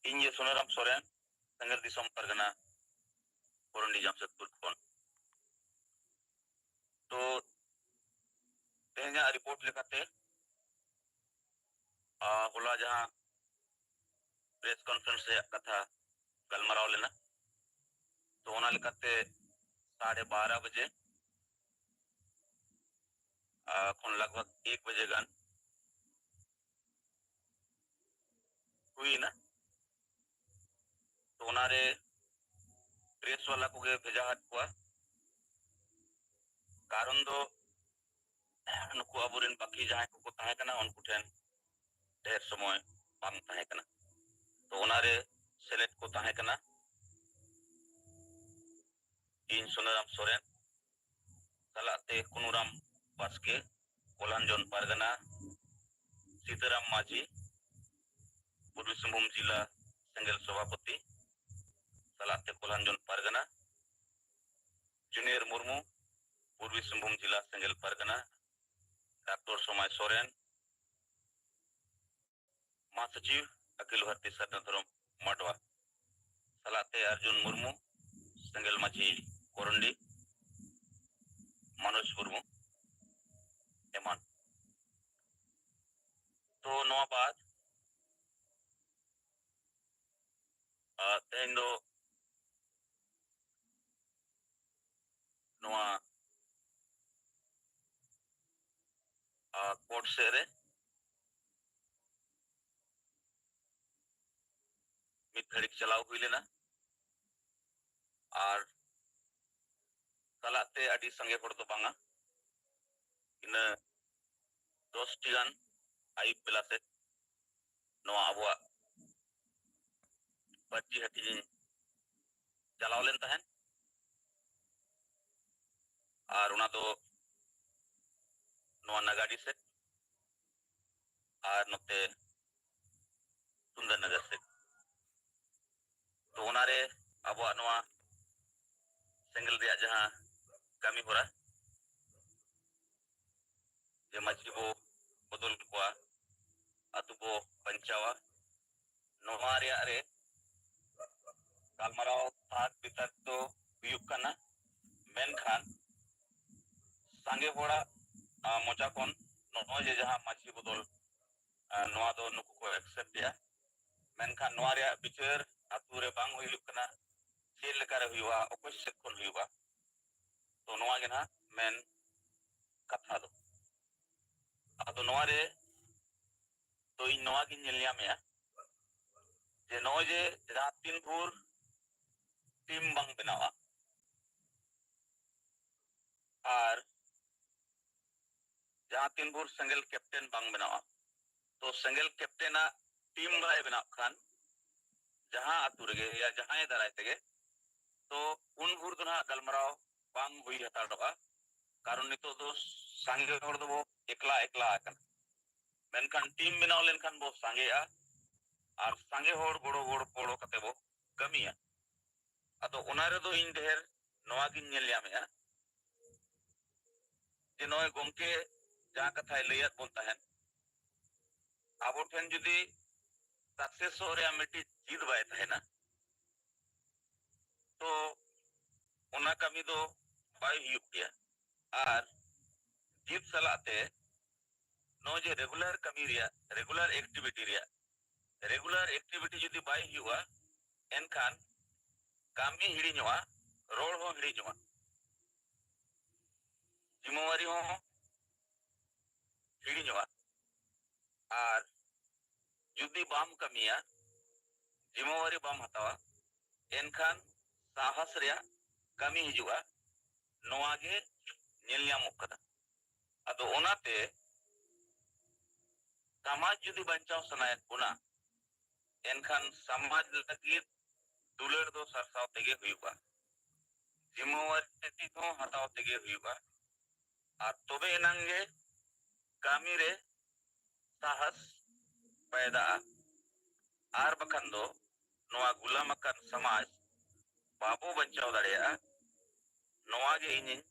ᱤᱧ ᱜᱮ ᱥᱩᱱᱟᱨᱟᱢ ᱥᱚᱨᱮᱱ ᱥᱮᱸᱜᱮᱞ ᱫᱤᱥᱚᱢ ᱯᱟᱨᱜᱟᱱᱟ ᱠᱚᱨᱚᱱᱰᱤ ᱡᱟᱢᱥᱮᱫᱯᱩᱨ ᱠᱷᱚᱱ ᱛᱚ ᱛᱮᱦᱮᱧᱟᱜ ᱨᱤᱯᱳर्ट लेकाते होला जहां प्रेस कॉन्फ्रेंस ᱨᱮᱭᱟᱜ ᱠᱟᱛᱷᱟ ᱜᱟᱞᱢᱟᱨᱟᱣ ᱞᱮᱱᱟ तो ओना लेकाते 12:30 बजे खन लगभग 1 बजे गान हुईना तो ओनारे प्रेस वाला को भेजा हाट हुआ कारण दो नुकु अबुरेन बाकी जहां को ताहे कना उनको ठेन ढेर समय बांग ताहे कना तो ओनारे सेलेक्ट को ताहे कना इन सुनाराम सोरेन सलाते कुनुराम बास्के कोलांजन पारगना सीताराम माझी पूर्वी सिंहभूम जिला सेंगेल सभापति सलाते कोलांजन पारगना जूनियर मुर्मू पूर्वी सिंहभूम जिला सेंगेल पारगना डॉक्टर सोमाय सोरेन महासचिव अखिल भारतीय सत्य धर्म माडवा सलाते अर्जुन मुर्मू सेंगेल माझी कोरंडी मनोज मुर्मू एमान तो नवा बाद तेन दो नवा कोर्ट से रे मित घड़िक चलाव हुई लेना और सलाते अडी संगे हड़ तो बांगा इन 10 टी गान आयुब बेला से नवा अबुआ बच्ची हटी चलाव लेन तहन और उना दो नवा नगाड़ी से और नते सुंदर नगर से तो उनारे अबुआ नवा सेंगल रिया जहां कमी हो रहा जे मछली बो बदल को अतु बो पंचावा नवा रिया रे गालमाराव थाक बितर तो हुयुक कना मेनखान सांगे होड़ा मोचा कोन नो जे जहां मछली बदल नवा दो नुकु को एक्सेप्ट या मेनखान नवा रिया बिचार अतु रे बांग हुयुक कना चेल लेका रे हुयुआ ओकोस से कोन हुयुआ तो नवा गे ना मेन कथा दो अतो नवा रे तो इन नवा गिन नेलिया मेया जे नो जे रात दिन भोर टीम बांग बनावा और जहां तीन भोर सेंगल कैप्टन बांग बनावा तो सेंगल कैप्टन टीम बाय बना खान जहां अतु रे या जहां दराय तेगे तो उन भोर दुना गलमराव बांग हुई हता डबा कारण नितो दो सांगे हर दो एकला एकला आकन मेनखान टीम बनाव लेनखान बो सांगे आ और सांगे हर गोड़ो गोड़ो पोड़ो कते बो कमिया अतो उनारे दो इन ढेर नवा गिन नेल यामेया जे नय गोमके जहां कथा लैया बोन तहन आबो ठेन जुदी सक्सेस हो रे मिटी जीत बाय तहना तो उना कमी दो बाय हुयुक गया और जीत सलाते नो जे रेगुलर कमी रिया रेगुलर एक्टिविटी जुदी बाय हुआ एनखान कामी हिड़ीñवा रोड हो हिड़ीñवा जिम्मेवारी हो हिड़ीñवा और जुदी बाम कमिया जिम्मेवारी बाम हतावा एनखान साहस रिया कमी हिजुआ नोआ गे नेल ᱧᱟᱢᱚᱜ कदा अदो ओनाते समाज जुदी बंचाव सनायत बुना एनखान समाज लगित दुलर दो सरसाव तेगे हुयुआ जिम्मेवारी तो हताव तेगे हुयुआ और तबे एनांगे कामी रे साहस पैदा आर बखन दो नोआ गुलाम अकन समाज बाबू बंचाव दाड़ेया नोआ गे इन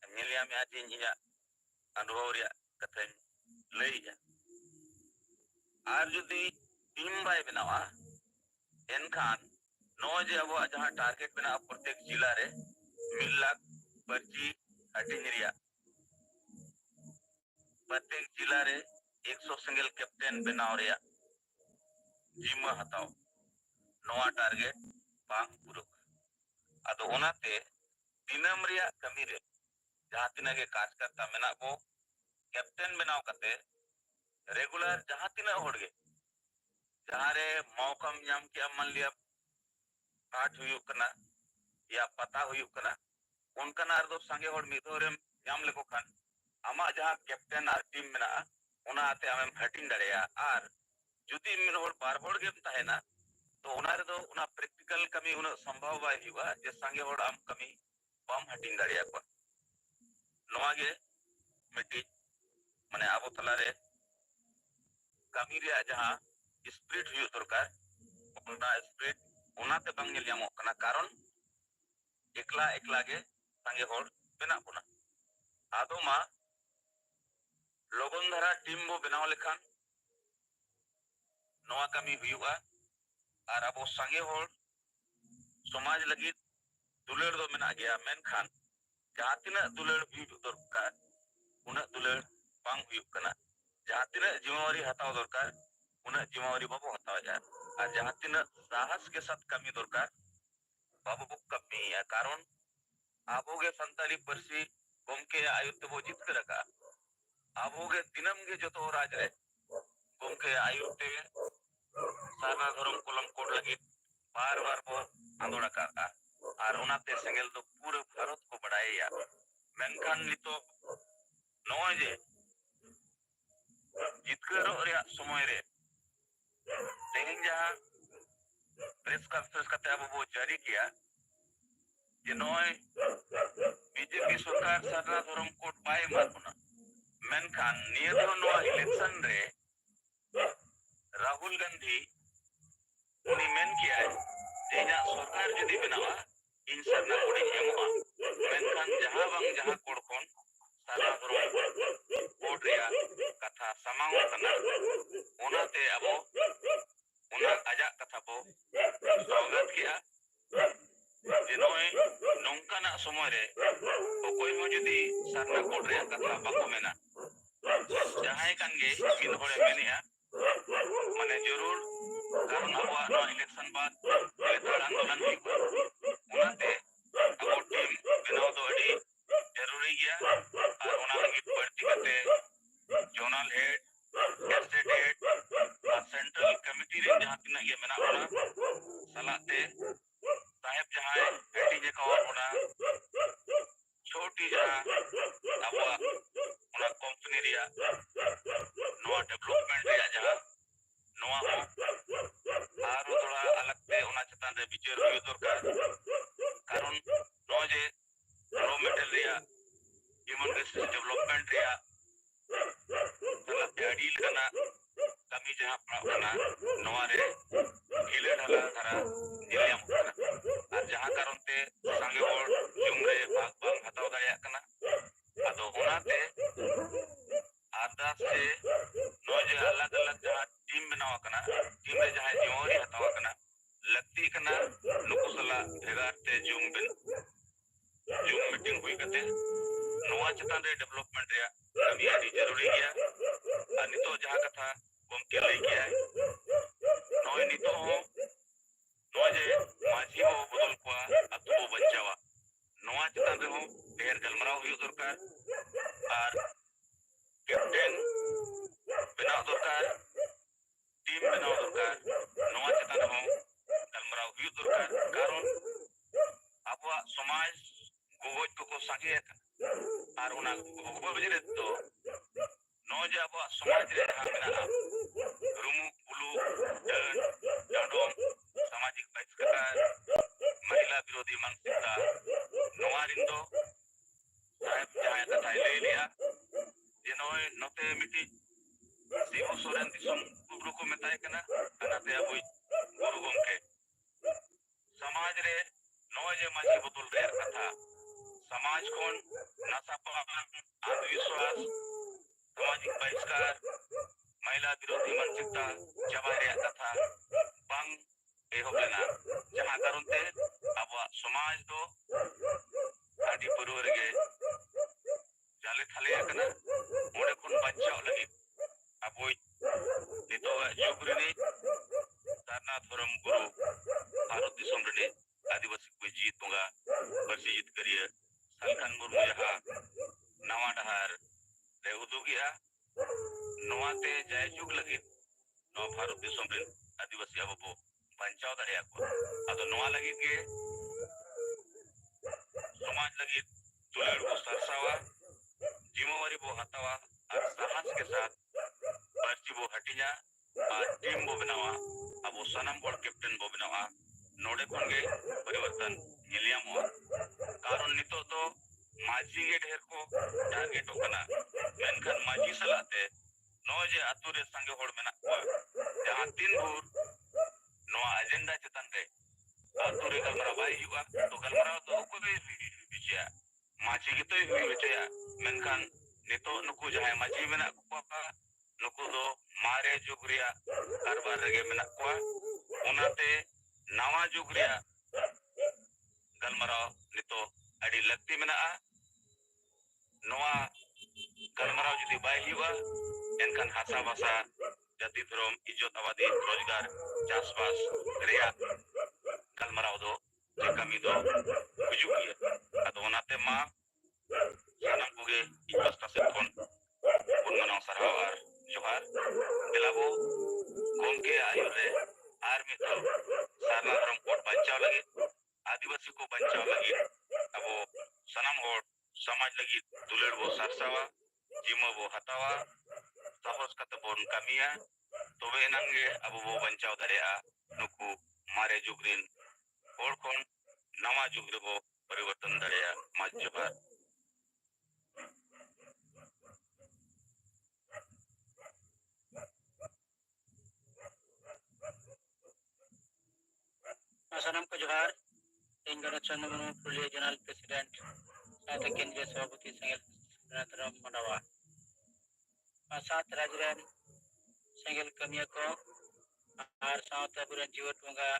नेलिया में आज इन अनुभव रिया कथाᱧ लैया आर जुदी टीम बाय बनावा एनखान नो जे अब जहां टारगेट बना प्रत्येक जिला रे 1 लाख पर्ची हटिंग रिया प्रत्येक जिला रे 100 सिंगल कैप्टन बनाव रिया जिम्मा हताओ नोआ टारगेट बांग पुरुक अदो ओनाते दिनम रिया कमी रे जहां तिना के कार्यकर्ता मेना को कैप्टन बनाव कते रेगुलर जहां तिना होड़गे जहां रे मौकम नाम के मान लिया पाठ हुई कना या पता हुई कना उनका ना दो संगे होड़ मिदोरे नाम लेको खान आमा जहां कैप्टन आर टीम मेना ओना आते आमें हटिंग दड़ेया आर जुदी मिन होड़ बार होड़ गेम ताहेना तो ओना रे दो ओना प्रैक्टिकल कमी उना संभव बाय हुआ जे संगे होड़ आम कमी बम हटिंग दड़ेया को नोआ गे मिट्टी माने आबो तला रे कमी रे जहां स्पिरिट हुई दरकार ओना स्पिरिट ओनाते बंग नेल यामो कना कारण एकला एकला गे संगे होड़ बेना बुना आदो मा लोगन धरा टीम बो बनाव लेखान नोआ कमी हुआ और अब संगे होड़ समाज लगी दुलड़ दो मेना गया मेनखान जहां तिना दुलड़ हुई दरकार उना दुलड़ बांग हुई कना जहां तिना जिम्मेवारी हताव दरकार उना जिम्मेवारी बाबू हताव जा और जहां तिना साहस के साथ कमी दरकार बाबू कमी है कारण आबोगे संताली परसी गोमके आयुक्त बो जित करका आबोगे दिनम गे जतो राज रे गोमके आयुक्त साना धर्म कोलम कोड लगी बार बार बो आंदोलन करता और उनाते सेंगल तो पूरे भारत को बढ़ाया मेनखान नितो नोय जे जितकरो रे समय रे तेहिं जहां प्रेस कॉन्फ्रेंस करते अब वो जारी किया जे नोय बीजेपी सरकार साना धर्म कोड बाय मारना मेनखान निये दो नो इलेक्शन रे राहुल गांधी उनी मेन किया है जेना सरकार जदी बनावा इन सरना कोडी एमोआ मेनखान जहां बंग जहां कोड कोन साना धर्म कोड रिया कथा समांग कना ओनाते अबो उना आजा कथा बो स्वागत किया जे नोय नोंकाना समय रे कोई हो जदी सरना कोड रिया कथा बाको मेना जहां कान गे मिन होड़े मेनिया माने जरूर कारण अब नो इलेक्शन बाद इलेक्शन आंदोलन हुई उनाते अब टीम बनाव दो अड़ी जरूरी गया और उना लगी बढ़ती करते जोनल हेड स्टेट हेड और सेंट्रल कमिटी रे जहां तिना गे मेना ओना सलाते साहेब जहां हेटी जे का ओना छोटी जहां अब ओना कंपनी रिया नोआ डेवलपमेंट रिया जहां नोआ हो आरो थोड़ा अलग ते ओना चतान रे विचार हुई दरकार कारण नो जे रो मेटल रिया ह्यूमन रिसोर्स डेवलपमेंट रिया तला अडील कना कमी जहां पड़ावना नोआ रे हिले ढला धरा जिलियम कना और जहां कारण ते संगे होड़ जुमरे भाग भाग हताव दाया कना अदो ओनाते आदा से नो जे अलग अलग जहां टीम बनावा कना टीम रे जहां जिम्मेवारी हतावा कना लगती कना नुको सला भेगार ते जूम मीटिंग हुई कते नोआ चतान रे डेवलपमेंट रे कमी आदि जरूरी गया और नितो जहां कथा गोमके लई गया नोय नितो हो नो जे माझी हो बदल को अतो बचावा नोआ चतान रे हो ढेर गलमराव हुई दरकार और कैप्टन बनाव दरकार टीम बनाव दरकार नोआ चतान हो गलमराव हुई दरकार कारण आबवा समाज गोगोज को संगे और उना गोगोज रे तो नो जे आबवा समाज रे जहां मेना रुमु बुलु डाडोम सामाजिक बहिष्कार महिला विरोधी मानसिकता नोआ रिंदो साहेब जहां कथा ले लिया जे नोय नोते मिटी शिव सोरेन दिसम गुरु को मेताय कना अनाते अबुई गुरु गोमके समाज रे नोय जे माझी बदल रे कथा समाज कोन नसापा आत्मविश्वास सामाजिक बहिष्कार महिला विरोधी मानसिकता चाबा रे कथा बांग एहोब लेना जहां कारण ते अब समाज दो आदि पुरुवर के जाले थाले कना ओडे खुन बच्चा लगी अब नितो जुगरनी सारना धर्म गुरु भारत दिसम रे आदिवासी को जीत होगा बरसी जीत करिए सालखान मुर्मू जहां नवा डहार रे उदुगिया नवाते जय जुग लगे नवा भारत दिसम रे आदिवासी अब बो बचाव दाड़े को अदो नवा लगी के समाज लगी तुलेड़ को सरसावा जिम्मेवारी बो हतावा और साहस के साथ बर्ची बो हटिया और टीम बो बनावा अब सनम और कैप्टन बो बनावा नोडे कोंगे परिवर्तन हिलियामो कारण नितो तो माजी के ढेर को टारगेट होकना मेनखान माजी सलाते नोजे अतुरे संगे होड़ मेना को जहां तीन भूर नोआ एजेंडा चेतन रे अतुरे गलमरा बाई हुआ तो गलमरा तो कोई विचया माजी की तो विचया मेनखान नितो नुकु जहां माजी मेना को नुकु दो मारे जुगरिया कारबार रगे मेना को उनाते नवा जुगरिया गलमरा नितो अड़ी लगती मेना नवा गलमरा जुदी बाई हुआ एनखान हासा भाषा जाति धर्म इज्जत आबादी रोजगार चासबास रेया गलमराव दो जे कमी दो गुजुकी अदो ओनाते मा सानम कोगे इज्जत से कोन उन्मना सरहाव आर जोहार दिलाबो गोमके आयु रे आर्मी तो सारना धर्म कोट बचाव लगे आदिवासी को बचाव लगे अब सनम और समाज लगी दुलेड़ वो सरसावा जिमो वो हतावा साहस कते बोन कमिया तोबे नंगे अब वो बचाव दरेया नुकु मारे जुगरिन और कोन नवा जुगरे वो परिवर्तन दरेया मजबा सनम को जोहार तेंगरा चंद्रमनु पुलिया जनरल प्रेसिडेंट साथ केंद्रीय सभापति संगल नतरम मंडवा सात राजरन संगल कमिया को और साथ अबुरन जीवट होगा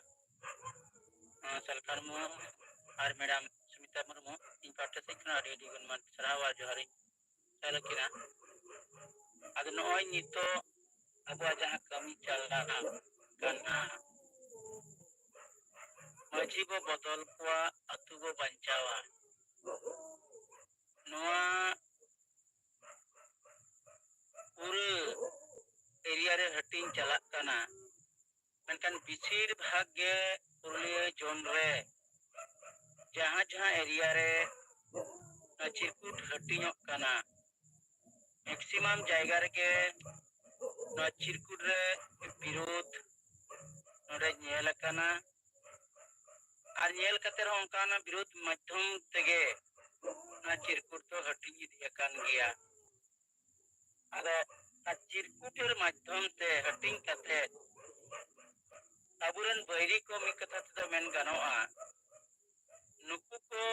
सलखान मु और मैडम सुमिता मुर्मू इन पार्टी से किना रेडी गुणमान सरावा जोहारी चलकिना अद नोय नितो अब जहां कमी चलना कना माजी बो बदल को अतु बो बंचावा नोआ पूरे एरिया रे हटिंग चला कना मेनकान बिसिर भाग्य पुरलिया जोन रे जहां जहां एरिया रे चिरकुट हटिंग कना मैक्सिमम जायगा रे के चिरकुट रे विरोध नोडे नेल कना और नेल कतेर होंकाना विरोध माध्यम तेगे ना चिरकुट तो हटिंग दिया कान गया अरे चिरकुटेर माध्यम ते हटिंग कते अबुरन बैरी को मी कथा तो मेन गानोआ नुकु को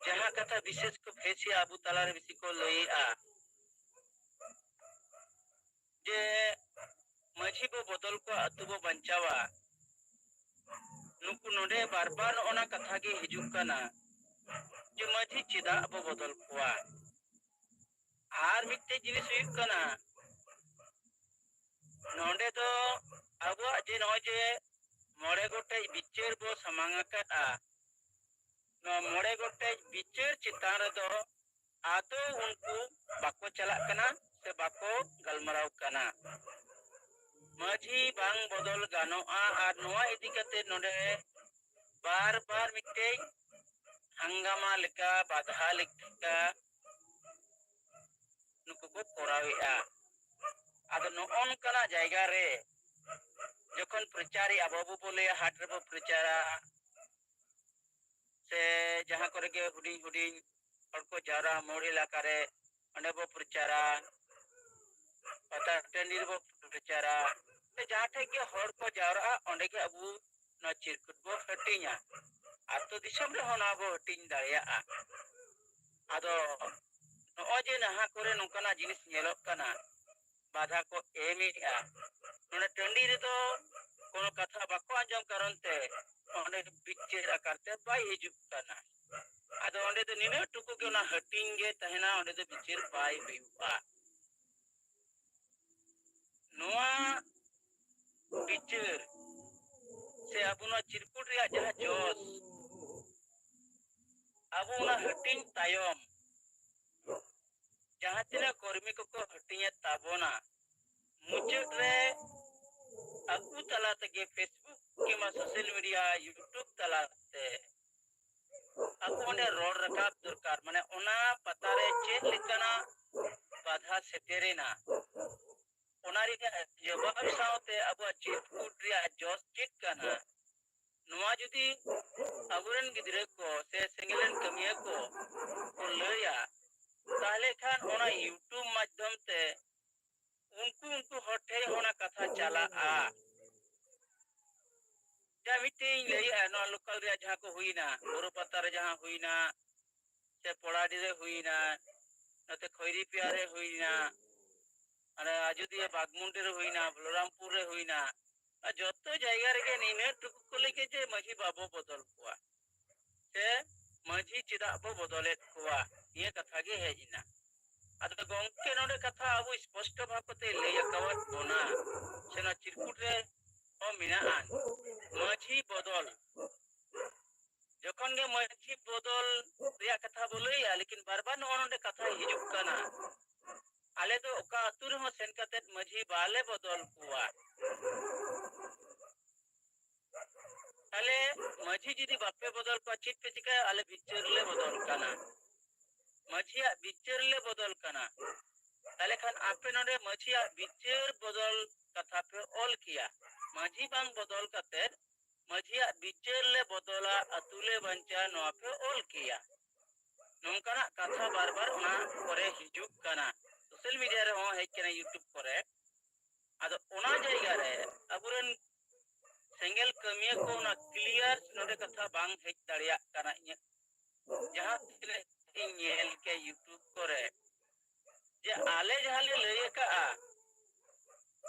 जहां कथा विशेष को फेसी आबू तलार विसी को लईआ जे माझी बो बदल को अतु बो बंचावा नुकु नोडे बार बार ओना कथा के हिजुक कना जे माझी चिदा बो बदल कोआ आर मिते जिनिस हुई कना नोडे तो अब जे नोजे मोड़े गोटे बिचेर बो समांगा कटा नो मोड़े गोटे बिचेर चितान रे दो आदो उनको बाको चला कना से बाको गलमराव कना माझी बांग बदल गानोआ आर नोआ इदी कते नोडे बार बार मिते हंगामा लेका बाधा लेका नुकु को कोरावेआ आदो नोन कना जायगा रे जखन प्रचारी आबाबू बोले हाट रे प्रचारा से जहां करे के हुडी हुडी और को जारा मोड़ी इलाका रे अंडे बो प्रचारा पता टेंडिर बो प्रचारा ते जहां थे के हर को जारा अंडे के अबू न चिरकुट बो हटिया आतो दिसम रे होना बो हटिन दाया आदो ᱱᱚᱜᱼᱚᱭ ᱡᱮ ᱱᱟᱦᱟᱜ ᱠᱚᱨᱮ ᱱᱚᱝᱠᱟᱱᱟᱜ ᱡᱤᱱᱤᱥ ᱧᱮᱞᱚᱜ ᱠᱟᱱᱟ ᱵᱟᱫᱷᱟ ᱠᱚ ᱮᱢᱮᱜᱼᱟ ᱱᱚᱰᱮ ᱴᱟᱺᱰᱤ ᱨᱮᱫᱚ কোনো ᱠᱟᱛᱷᱟ ᱵᱟᱠᱚ ᱟᱸᱡᱚᱢ ᱠᱟᱨᱚᱱ ᱛᱮ ᱚᱸᱰᱮ ᱵᱤᱪᱟᱹᱨ ᱟᱠᱟᱨᱛᱮ ᱵᱟᱭ ᱦᱤᱡᱩᱜ ᱠᱟᱱᱟ ᱟᱫᱚ ᱚᱸᱰᱮ ᱫᱚ ᱱᱤᱱᱟᱹᱜ ᱴᱩᱠᱩ ᱜᱮ ᱚᱱᱟ ᱦᱟᱹᱴᱤᱧ ᱜᱮ ᱛᱟᱦᱮᱱᱟ ᱚᱸᱰᱮ ᱫᱚ ᱵᱤᱪᱟᱹᱨ ᱵᱟᱭ ᱦᱩᱭᱩᱜᱼᱟ ᱱᱚᱣᱟ ᱵᱤᱪᱟᱹᱨ ᱥᱮ ᱟᱵᱚ ᱱᱚᱣᱟ ᱪᱤᱨᱠᱩᱴ ᱨᱮᱭᱟᱜ ᱡᱟᱦᱟᱸ ᱡᱚᱥ ᱟᱵᱚ ᱚᱱᱟ ᱦᱟᱹᱴᱤᱧ ᱛᱟᱭᱚᱢ ᱡᱟᱦᱟᱸ ᱛᱤᱱᱟᱹᱜ ᱠᱚᱨᱢᱤ ᱠᱚᱠᱚ ᱦᱟᱹᱴᱤᱧᱮᱫ ᱛᱟᱵᱚᱱᱟ ᱢᱩᱪᱟᱹᱫ ᱨᱮ ᱟᱠᱚ ᱛᱟᱞᱟ ᱛᱮᱜᱮ ᱯᱷᱮᱥᱵᱩᱠ কিংবা সোশ্যাল মিডিয়া ইউটিউব তালাতে ako onde ror rakab dorkar mane ona patare chet lekana badha seterena onari ke jawab saute abo chitput ria jos chit kana noa judi aburen gidre ko se singlen kamiya ko laya tahle khan ona youtube madhyam te unku hote ona katha chala a ja meeting lay no local ria jaha ko huina boro patare jaha huina se poladi re huina nate khoiri piare huina ane ajodiya bagmunde re huina bolorampur re huina joto jayga rege nine tukku leke je maji babo bodol koa se maji chida abo bodolet koa ye katha ge hejina ado gongke node katha abu sposto bhapate lay akawat bona sena chirkut re o minaan maji bodol जखन गे मजी बदल रिया कथा बोलैया लेकिन बार-बार नोंडे कथा हिजुक कना आले तो ओका अतुर हो सेन कते मजी बाले बदल कुआ ताले मजी जदी बापे बदल को चित पे चिका आले बिचरले बदल कना मजिया बिचरले बदल कना ताले खान आपे नोंडे मजिया बिचर बदल कथा पे ऑल किया मजी बांग बदल कते मजिया बिचर ले बदला अतुले बंचा नोआ पे ऑल किया नोंकाना कथा बार-बार ओना करे हिजुक कना सोशल मीडिया रे हो हेक कना यूट्यूब करे आदो ओना जायगा रे अबुरन सिंगल कमिया को ना क्लियर नोडे कथा बांग हेक दाड़िया कना इnya जहां तिने इnyel के यूट्यूब करे जे आले जहाले लय का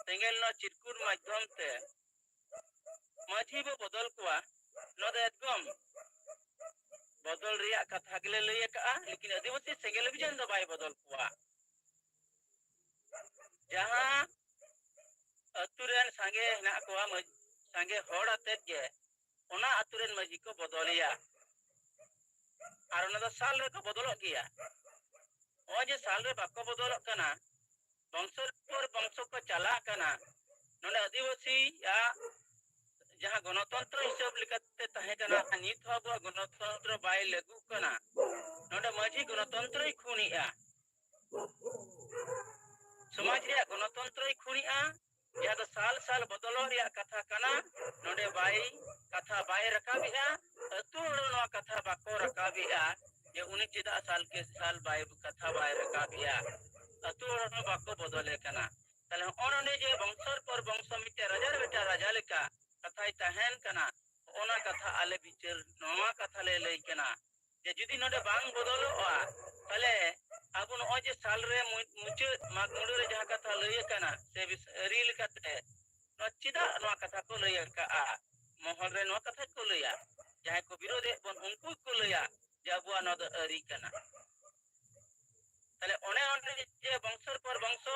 सिंगल नो चिरकुट माध्यम ते मजी बो बदल कोआ नोदे एकदम बदल रिया कथा गले लय का लेकिन आदिवासी सिंगल विजन दो बाय बदल कोआ जहां अतुरेन संगे हना कोआ संगे होड़ अतेत गे ओना अतुरेन मजी को बदलिया आर ओना दो साल रे को बदल गया ओ जे साल रे बाको बदल कना वंशर पर वंश को चला कना नोने आदिवासी या जहां गणतंत्र हिसाब लिखते तहे कना नित हबो गणतंत्र बाय लागू कना नोडे मजी गणतंत्र खुनिया समाज रे गणतंत्र खुनिया या तो साल साल बदलो रे कथा कना नोडे बाय कथा बाय रकाबिया अतुरो कथा बाको रकाबिया जे उनी चिदा साल के साल बाय कथा बाय रकाबिया अतुरो बाको बदले कना तले ओनने जे वंशर पर वंश मिटे राजा बेटा राजा लेका कथा तहन कना ओना कथा आले बिचर नोवा कथा ले लई कना जे जुदी नोडे बांग बदलोआ तले आबुन ओजे साल रे मुचे मागमुडे रे जहां कथा लई कना से रील कते नो चिदा नो कथा को लई का मोहल रे नो कथा को लईया जहां को विरोध बन उनको को लईया जे अबुआ नो अरी कना तले ओने जे वंशर पर वंश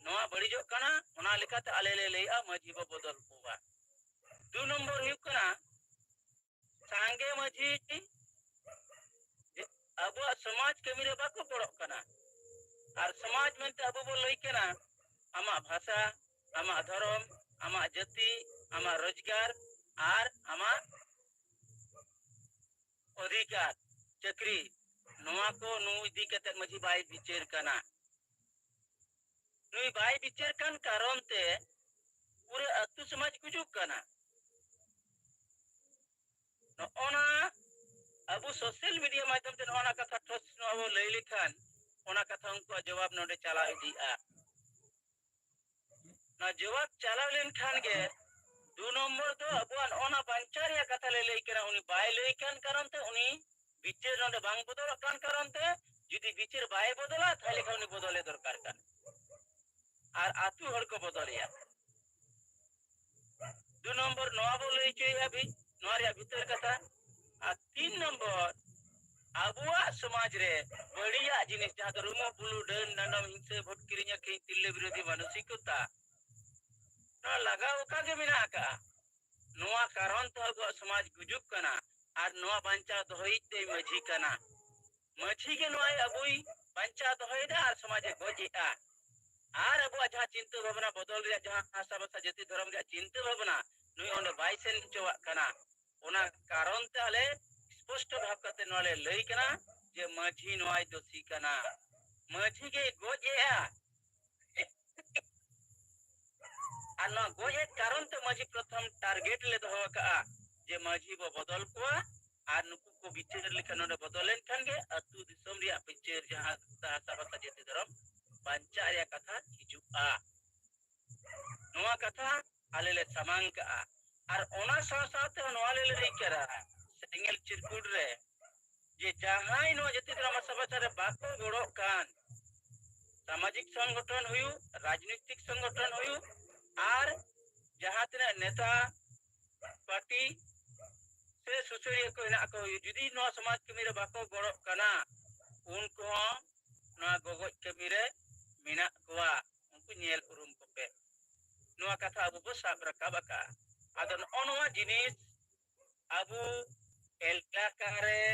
नोआ बड़ीजो कना ओना लिखाते आले ले लईया मजी बदल कोवा 2 नंबर हुई कना सांगे मजी अब समाज कमी रे बाको पड़ो कना और समाज में अब बो लई कना आमा भाषा आमा धर्म आमा जाति आमा रोजगार और आमा अधिकार चक्री नोआ को नु इदी कते मजी बाय विचार कना नुई बाय विचार कन कारण ते पूरे अतु समाज गुजुक कना ओना अबु सोशल मीडिया माध्यम ते ओना कथा ठोस नो अब लई लिखान ओना कथा उनको जवाब नोडे चला इदिया ना जवाब चला लेन खान गे 2 नंबर तो अबुआन ओना पंचारिया कथा ले लई करा उनी बाय लई कान कारण ते उनी विचार नोडे बांग बदल कान कारण ते जुदी बिचार बाय बदला ताहले खाने बदले दरकार कान और आतु हर को बदलिया 2 नंबर नवा बोले चाहिए अभी नवारिया भीतर कथा और 3 नंबर अबुआ समाज रे बढ़िया जिनिस जहां रुमो बुलु डन ननम हिंसे भटकिरिया के तिल्ले विरोधी मानसिकता ना लगा ओका के मिना का नोआ कारण तो अबुआ समाज गुजुक कना और नोआ बंचा दोहित दे मझी कना मझी के नोआ अबुई बंचा दोहिदा और समाज गोजिया और अबुआ जहां चिंता भावना बदल रे जहां आशा बसा जति धर्म रे चिंता भावना नुई ओने बाइसेन चोवा कना ओना कारण ताले स्पष्ट भाव करते नले लई कना जे मझी नोआई दोषी कना मझी के गोजिया और ना गोजे कारण तो मझी प्रथम टारगेट ले दो का जे मझी बो बदल को और नुकु को बिचार लेखन ओने बदलेन खान गे अतु दिसम रिया बिचार जहां आशा बसा जति धर्म बंचा रे कथा हिजुआ नोआ कथा आले ले समांग का और ओना साथ नोआ ले ले करा सेंगल चिरकुट रे जे जहां नो जति धर्म समाचार रे बाको गोड़ो कान सामाजिक संगठन हुयु राजनीतिक संगठन हुयु और जहां तना नेता पार्टी से सुसरिया को ना को जुदी नो समाज के मेरे बाको गोड़ो काना उनको नो गोगो के मेरे मिना कोआ उनको नेल उरुम को पे नो कथा अबु साब रकाबा का आदन ओनवा जिनिस अबु एलका रे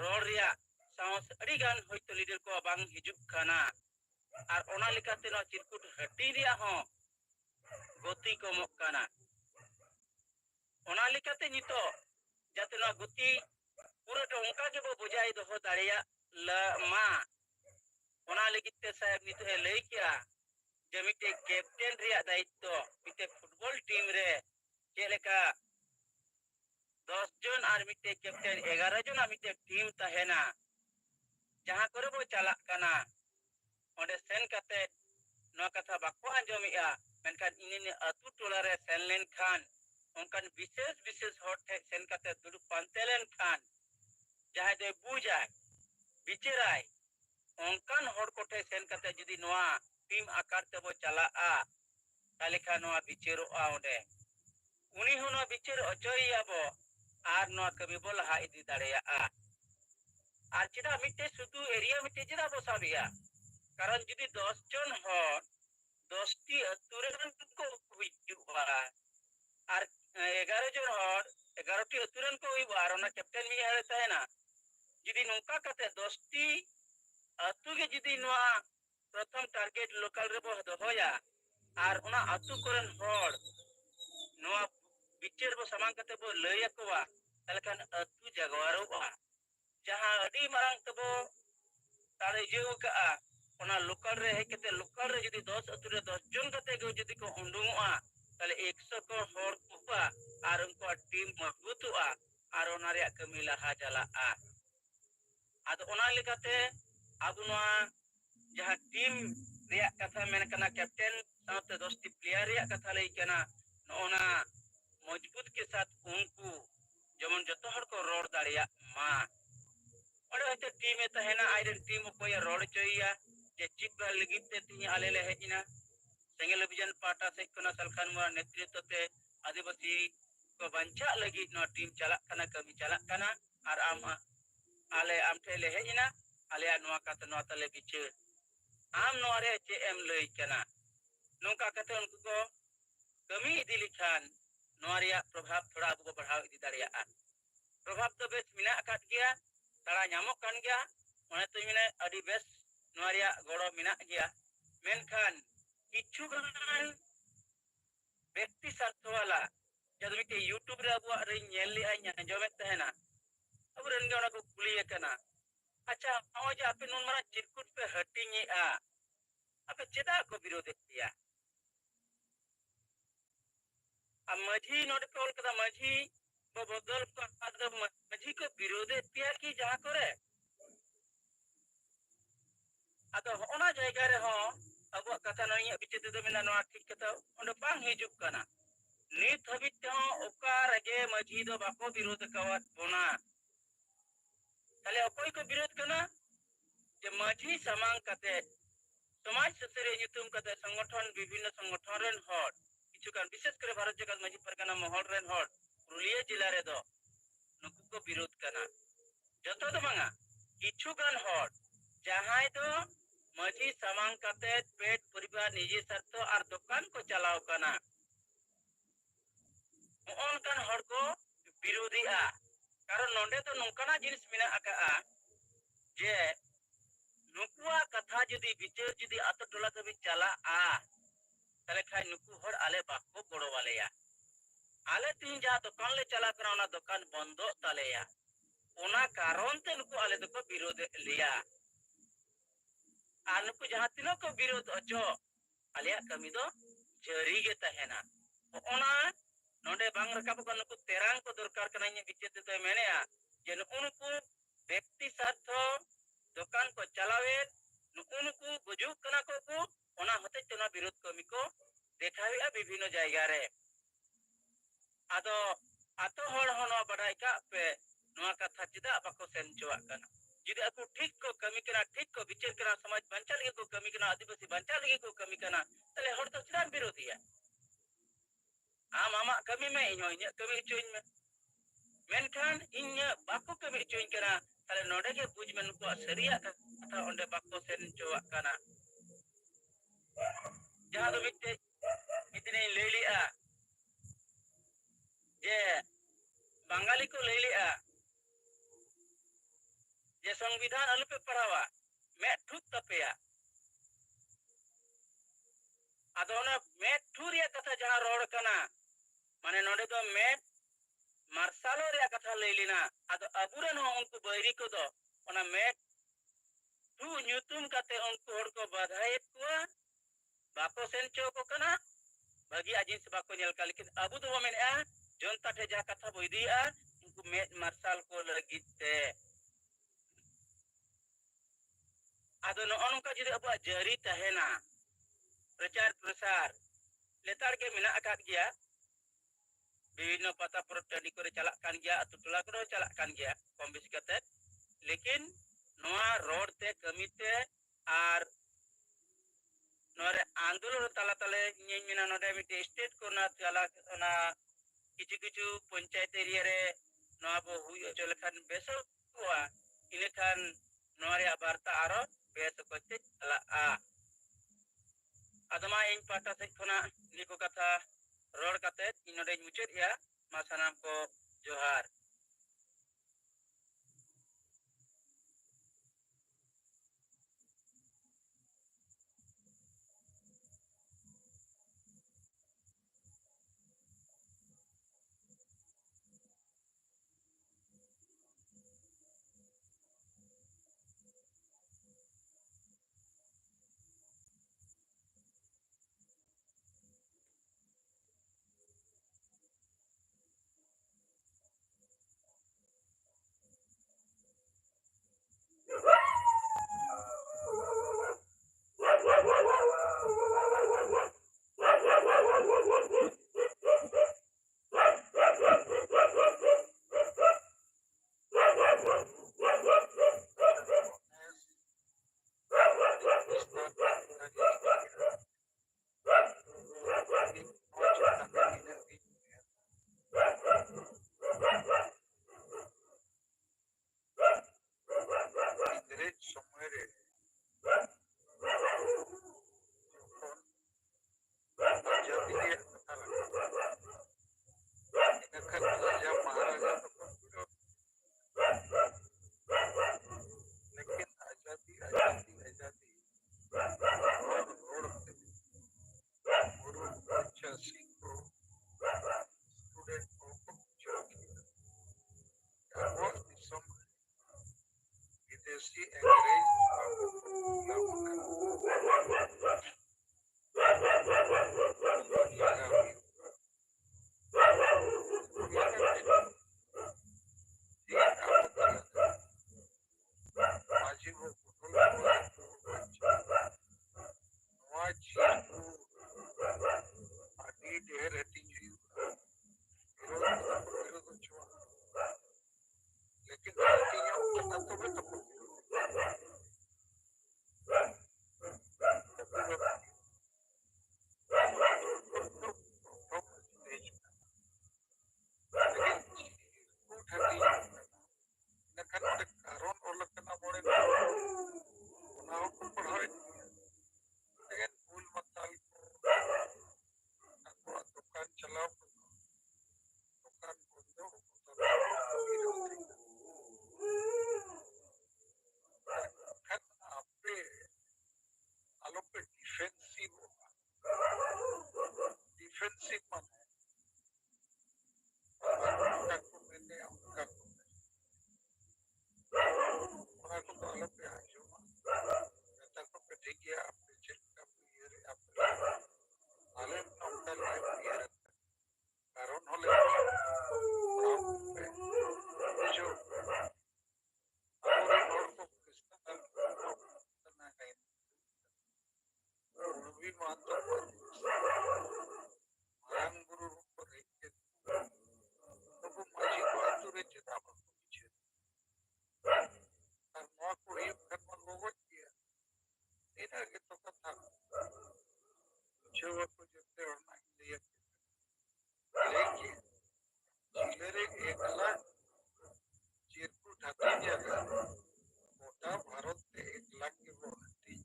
रोरिया साउस अड़ी गान होइतो लीडर को बांग हिजुक खाना और ओना लिकाते नो चिरकुट हटी रिया हो गति को मकाना ओना लिकाते नितो जाते नो गति पूरा तो उनका के बो बुझाई दो दाड़िया ल मा ओना लिकिते साहब नितो लई किया जे मिटे कैप्टन रिया दायित्व मिटे फुटबॉल टीम रे चेलेका 10 जन और मिटे कैप्टन 11 जन मिटे टीम तहेना जहां करे बो चला कना ओंडे सेन कते नो कथा बाको आंजोमिया मेनखान इने अतु टोला रे सेनलेन खान उनकान विशेष हॉट थे सेन कते दुडु पंतेलेन खान जहां दे बुझाय बिचराय उनकान हॉट कोठे सेन कते जदी नोआ टीम आकार ते बो चला आ ताले खा नोआ बिचेरो आ ओंडे उनी होनो बिचेर अचोइया बो आर नोआ कभी बो लहा इदी दाड़ेया आ আর যেটা মিটে শুধু এরিয়া মিটে যেটা বসাবিয়া কারণ যদি 10 জন হন 10টি আতুরেন কো হইবা আর 11 জন হন 11টি আতুরেন কো হইবা আর ওনা ক্যাপ্টেন মি হারে তাই না যদি নৌকা কাতে 10টি আতু গে যদি নোয়া প্রথম টার্গেট লোকাল রে বহ দহয়া আর ওনা আতু করেন হড় নোয়া বিচের বো সামান কাতে বো লইয়া কোয়া তাহলে কান আতু জাগওয়ারোবা जहां अडी मारंग तबो तारे जेव का ओना लोकल रे है केते लोकल रे जदी 10 अतुरे 10 जन कते गो जदी को उंडुंगआ ताले 100 को होर कुपा आर उनको टीम मजबूतआ आर ओना रे कमी लहा चलाआ आद ओना लेकाते आबुना जहां टीम रे कथा मेन कना कैप्टन साथे 10 टी प्लेयर रे कथा लई कना ओना मजबूत के साथ उनको जेमन जतो हर को रोड दाड़िया मा और होते टीम में तहेना आइडन टीम को या रोड चोइया जे चिप लगित ते ती आले ले हेजिना सेंगल अभियान पाटा से कोना सलखान मुआ नेतृत्व ते आदिवासी को बंचा लगी नो टीम चला कना कमी चला कना और आम आले आम थे ले हेजिना आले नोआ का तो नोआ तले बिचे आम नोआ रे चे एम लई कना नोका कते उनको को कमी इदी लिखान नोआ रे प्रभाव थोड़ा अबु को बढ़ाव इदी दाड़िया प्रभाव तो बेस मिना अकाट गया तारा ᱧᱟᱢᱚᱜ ᱠᱟᱱ ᱜᱮᱭᱟ ᱚᱱᱟ ᱛᱮ ᱢᱮᱱᱟ ᱟᱹᱰᱤ ᱵᱮᱥ ᱱᱚᱣᱟ ᱨᱮᱭᱟᱜ ᱜᱚᱲᱚ ᱢᱮᱱᱟᱜ ᱜᱮᱭᱟ ᱢᱮᱱᱠᱷᱟᱱ ᱠᱤᱪᱷᱩ ᱜᱟᱱ ᱵᱮᱠᱛᱤ ᱥᱟᱨᱛᱷ ᱣᱟᱞᱟ ᱡᱟᱫᱚ ᱢᱤᱫᱴᱮ ᱤᱭᱩᱴᱩᱵ ᱨᱮ ᱟᱵᱚᱣᱟᱜ ᱨᱮ ᱧᱮᱞ ᱞᱮᱜᱼᱟ ᱟᱸᱡᱚᱢᱮᱫ ᱛᱟᱦᱮᱱᱟ ᱟᱵᱚᱨᱮᱱ ᱜᱮ ᱚᱱᱟ ᱠᱚ ᱠᱩᱞᱤᱭᱮ ᱠᱟᱱᱟ ᱟᱪᱪᱷᱟ ᱱᱚᱜᱼᱚᱭ ᱡᱮ ᱟᱯᱮ ᱱᱩᱱ ᱢᱟᱨᱟᱝ ᱪᱤᱨᱠᱩᱴ ᱯᱮ ᱦᱟᱹᱴᱤᱧᱮᱜᱼᱟ ᱟᱯᱮ ᱪᱮᱫᱟᱜ ᱠᱚ ᱵᱤᱨᱳධᱮᱫ ᱯᱮᱭᱟ ᱟᱨ ᱢᱟᱹᱡᱷᱤ ᱱᱚᱰᱮ ᱯᱮ ᱚᱞ ᱠᱟᱫᱟ ᱢᱟᱹᱡᱷᱤ बदल मझी को विरोधे पिया की जहां करे अद होना जगह रे हो अब कथा नई बिचित दो मिना नोआ ठीक कथा ओंडे बांग हिजुक कना नित हबित हो ओका रगे मझी दो बाको विरोध कवत बोना ताले अकोय को विरोध करना जे माझी सामांग कते समाज सुसरे युतुम कते संगठन विभिन्न संगठन रेन हर किछुकान विशेष करे भारत जगत माझी परगना महल रेन हर पुरुलिया जिला रे दो नुकु को विरोध करना जतो दो मांगा किछुकान हर जहां दो माझी सामांग कते पेट परिवार निजी स्वार्थ और दुकान को चलाव करना उनकान हर को विरोधिया कारण नोंडे तो नौकाना जिनिस मिना आका जे नुकुआ कथा जुदी विचार जुदी आतो टोला कभी चला तले खाय नुकु हर आले बाको गोड़ो वालेया आले तीन जा दुकान ले चला करा ओना दुकान बंदो तालेया ओना कारण ते नुकु आले दको विरोध लिया आ नुकु जहां तिनो को विरोध अचो आलिया कमी दो जरी गे तहेना ओना नोंडे बांग रकाब को नुकु तेरांग को दरकार कना इन विचेत तो मेनेया जे नुकु व्यक्ति स्वार्थ दुकान को चलावे नुकु गुजुक कना को ओना होते तना विरोध कमी को देखावेआ विभिन्न जायगा रे आदो आतो हर होनो बडाई का पे नोआ कथा चिदा बाको सेन चोआ कना जुदी aku ठीक को कमी कना ठीक को विचार कना समाज बंचा लगे को कमी कना आदिवासी बंचा लगे को कमी कना तले हर तो चिदा विरोधिया आम कमी में इन कमी चोइन में मेनखान इन बाको कमी चोइन कना तले नोडे के बुझ में नुको सरिया कथा ओंडे बाको सेन चोआ कना जहां दो मिटे इतने ले लिया जे बंगाली को ले लिया जे संविधान अलु पे पढ़ावा मैं ठुक तपेया आदोना मैं ठुरिया कथा जहां रोड कना माने नोडे तो मैं मार्शालो रे कथा ले लिना आदो अबुरन हो उनको बैरी को दो ओना मैं ठु न्यूतुम कते उनको हर को बधाई को बाको सेन चो को कना बगी आजिन से बाको नेल का लेकिन अबु तो मेनआ जनता ठे जा कथा बोइदिया उनको मैं मार्शाल को लगिते आदो नो अनका जुदी अब जरी तहेना प्रचार प्रसार लेतार के मिना आकाक गया विभिन्न पता परब टंडी करे चलाक कान गया अतु टोला को चलाक कान गया कम बेसी कते लेकिन नोआ रोड ते कमिते आर नोरे आंदोलन तला तले मिना नोडे मिटे स्टेट को ना चला ना किछु किछु पंचायत एरिया रे नोआ बो हुई चले खान बेसो हुआ इने खान नोरे वार्ता आरो बेस कोते चला आदमा इन पाटा से खना निको कथा रोड कते इनोडे मुचेत या मासनाम को जोहार लेकिन के तो कथा जो को जते होना लिए लेकिन जिले रे 1 लाख चिरकुट हाथी जागा गोटा भारत ते 1 लाख के वो हाथी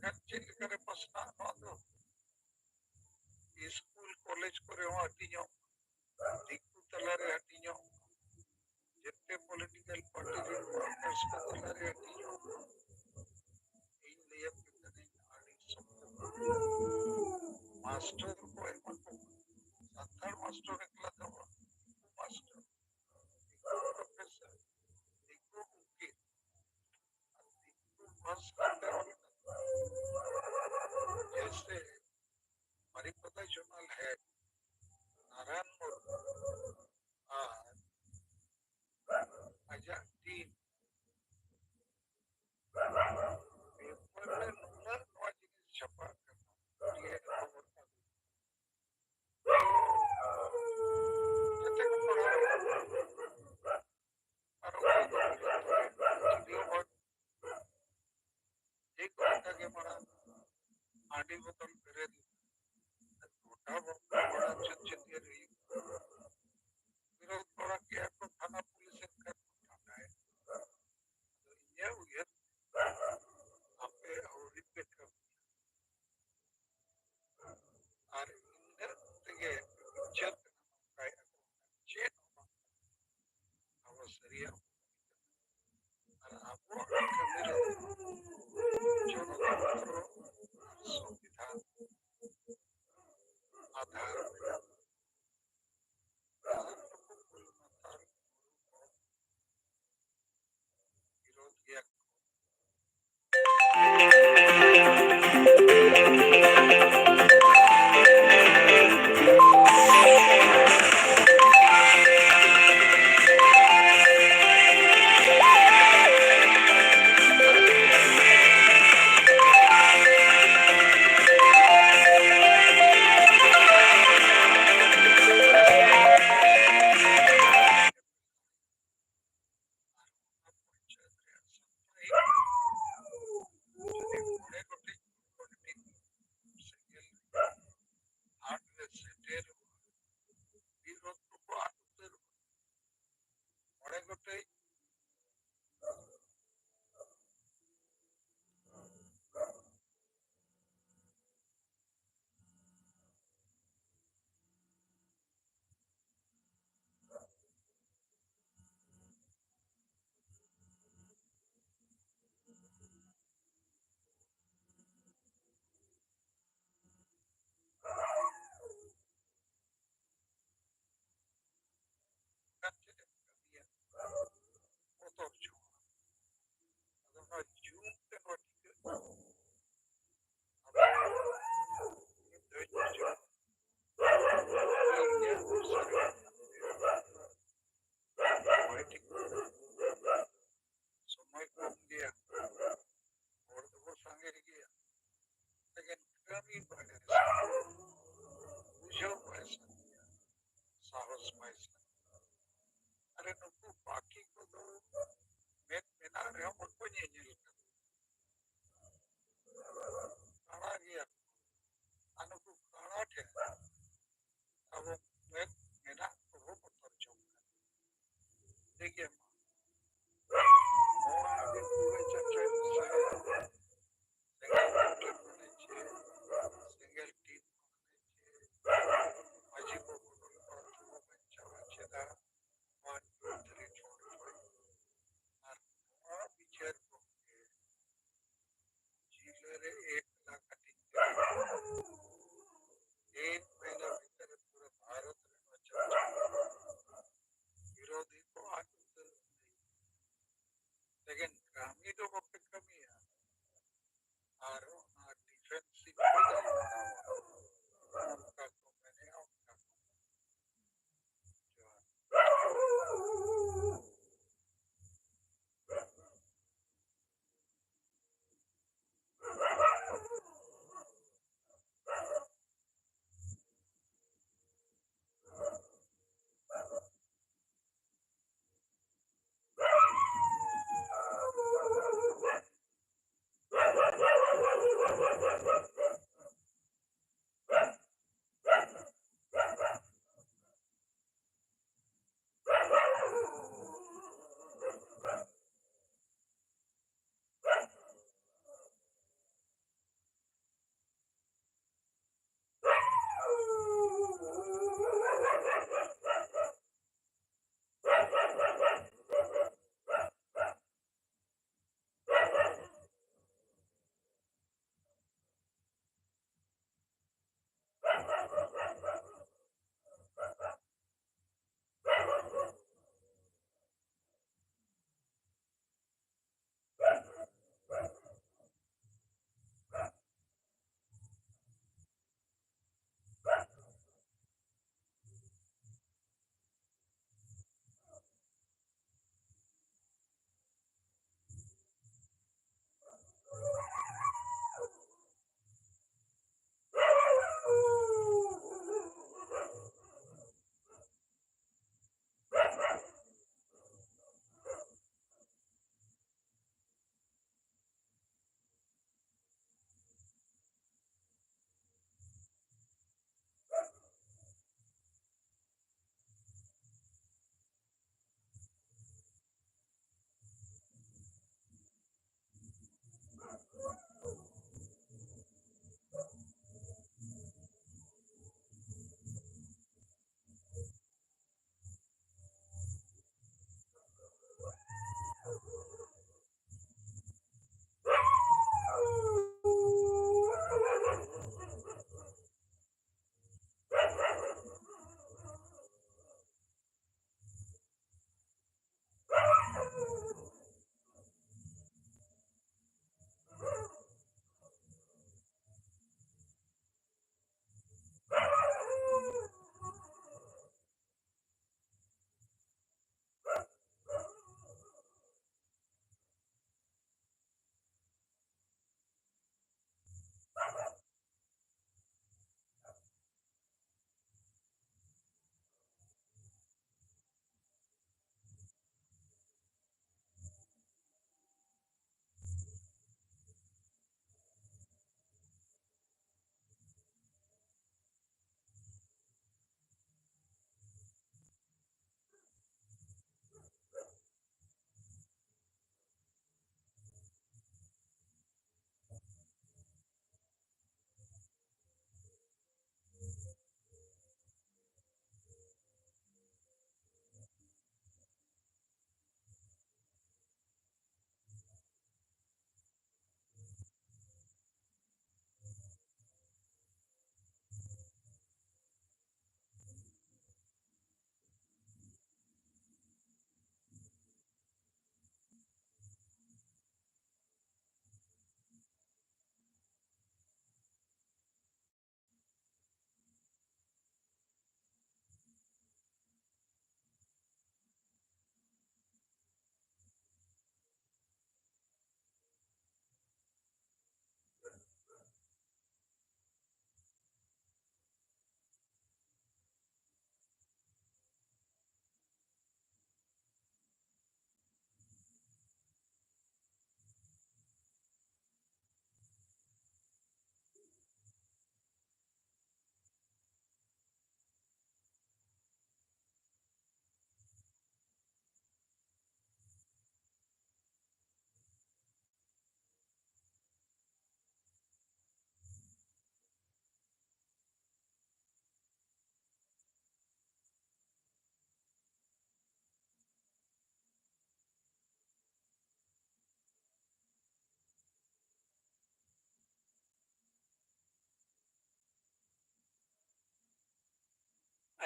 kan cek करे पसना नो दो स्कूल कॉलेज करे हो हाथी जो दिक्कु तलारे हाथी जो जते पॉलिटिकल पार्टी रे पार्टनर्स को तलारे हाथी जो इन लिए कितने आड़ी सब मास्टर को एमन को संथाल मास्टर एकला तो मास्टर प्रोफेसर दिक्कु उनकी बस करते हो जैसे परिपता चुनाल है नारायणपुर आजा टीम पेपर में नंबर वाजी छपा करना ये खबर का जैसे को पढ़ा और वो एक घंटा के मरा आधी बोतल करे छोटा बड़ा चचित रही विरोध थोड़ा क्या तो थाना पुलिस का उठाना है तो ये आपे और रिपीट कर और इंदर तगे चेक काय चेक अवसरिया और आपको कमेरे जो संविधान आधार विरोध किया समय कम दिया और तो वो संगे गया लेकिन कभी बने बुझो पैसा साहस पैसा अरे नुकु बाकी को तो मैं बिना रहे हो मुझको नहीं झेल खाना गया अनुकु खाना थे अब मैं बिना वो पत्थर चौंका देखिए मोहन पूरे चर्चा सिंगल टीम अजी को बच्चा बच्चा 1 2 3 4 5 और पिक्चर को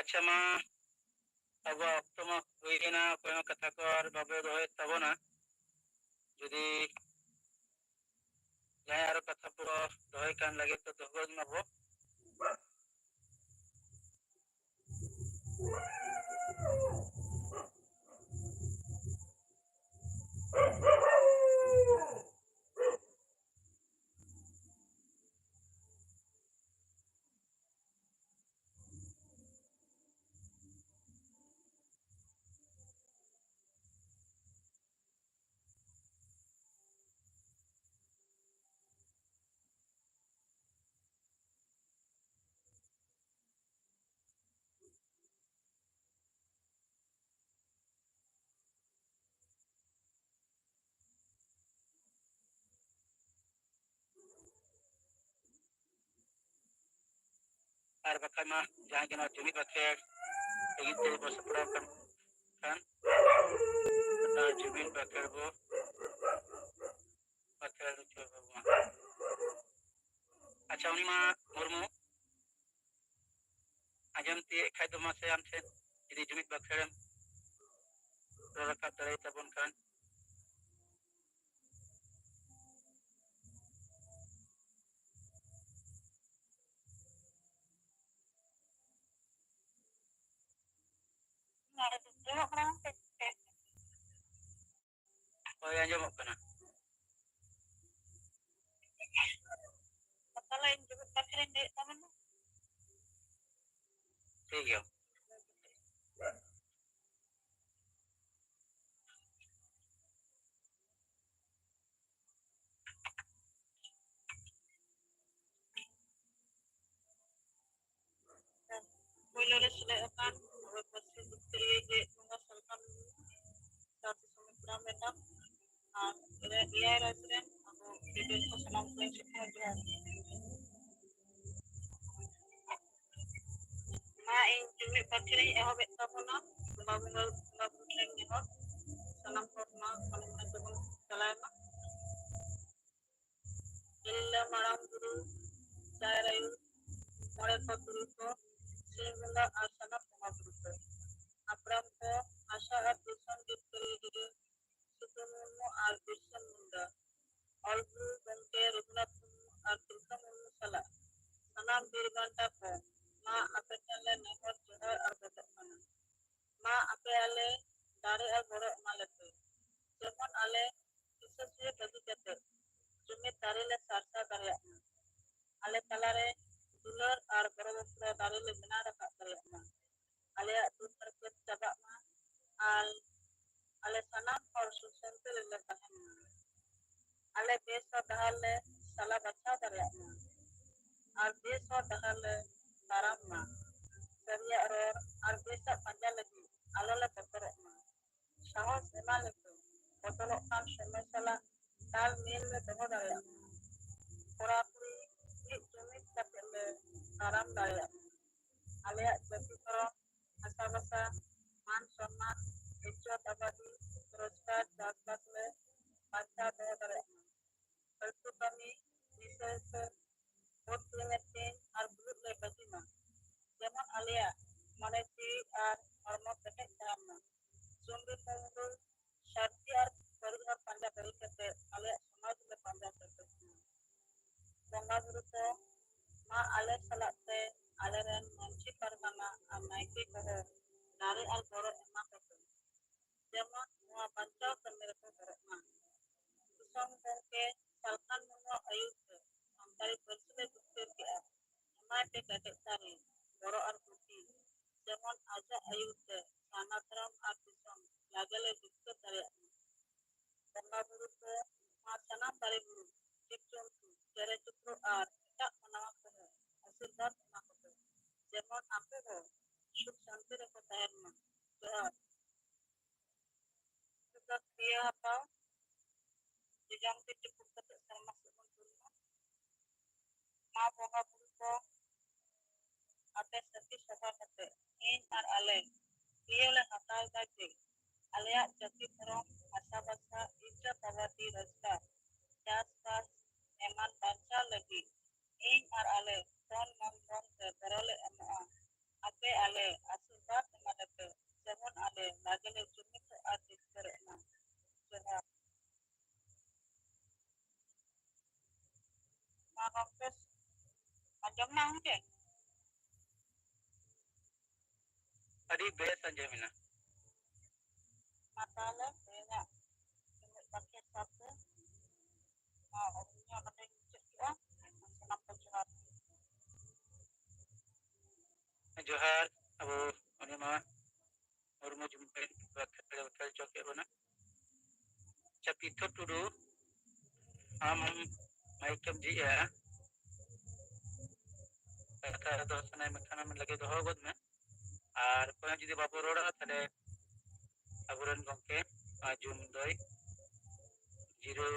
अच्छा मा अब ऑक्टो मा हुई ना कोई कथा को और बाबे दोहे तबो ना यदि जहाँ यार कथा पूरा दोहे कान लगे तो दोगोज ना वो और बका मा जहाँ के ना जुमी बखे लेकिन तेरे बस पड़ा kan na jubin bakar bo bakar coba ma acha uni ma murmu ajam ti khai do ma se am se jadi jumit bakar rakap dari tabun kan oh ya jawab kana masalah yang jumit bakar ini taman ठीक Boleh silakan bersih diri mengasalkan satu semua menang dia resident atau video senang prinsip aja ma in jumi bakri ehobe tapona mabungal mabuteng ni hot salam korma kalau menentukan salama illa maram guru sairayu mole guru ko sehingga asana guru ko apram ko asa artisan dipilih sutumu artisan munda albu bante rugnath artisan sala salam dirganta ko ma apetale nehor johar arbatakana ma ape ale dare ar boro malate jemon ale kisase bagi kate jumi dare le sarsa dare ale talare dular ar boro boro dare le bina raka dare ale atu terket cabak ma al ale sanam और सुसंत le tahan ale besa dahale sala bacha dare ar besa dahale taramma Seria error ar besa panja lagi alala betere sahos emal itu botolo kan semesala tal mil me temo daya kurapuri ni jumit kapele taram daya alea jati koro asa basa man sonna ijo tabadi puruskar dasbas le baca daya daya Tentu kami bisa buat klinetin ar bulut le bajima Zaman alia manesi ar hormon tekek sama sumber mundu syarti ar baru ar panja beri kete alia semua juga panja kete bangga berupa ma alia salate aliran manci karmana amaiki koho dari al boro emak kete zaman mua panja kemirku boro ma kusong kongke salkan mungu ayut sampai bersile buktir ke emak te kete tari boro ar putih Zaman aja ayute sanatram artisam lagale dikte tare bangga buruko masana tare buru dikjontu tere chukro ar tak manawa kono asirbat makoto Zaman ape ho suk shanti reko tahen ma johar suka kriya apa dijang te cukup kete sama sekon turma ma bangga buruko ate sati sabha kete in ar ale Iyalah hatal tadi Alia jati terong asa-basa ija tawati rasta Jaskas eman banca lagi Ing ar ale Ton mamrong te terole emaa ape ale asubat manape jangan ale nagale jumit adit karena jangan makampes ajam nang ke adi bes anjamina matala banyak jumit pakai satu orangnya kata cek ya kenapa curhat johar abu oni ma urmo jumpe bakal bakal joke bana chapito tudu am maikem ji ya kata do sanai makana man lage doho god me ar koy jidi babu roda tale aburan gongke jum doi zero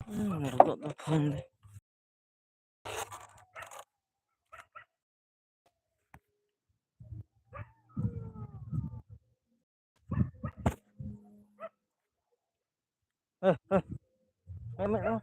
Merodok dah phone deh. Emek lah.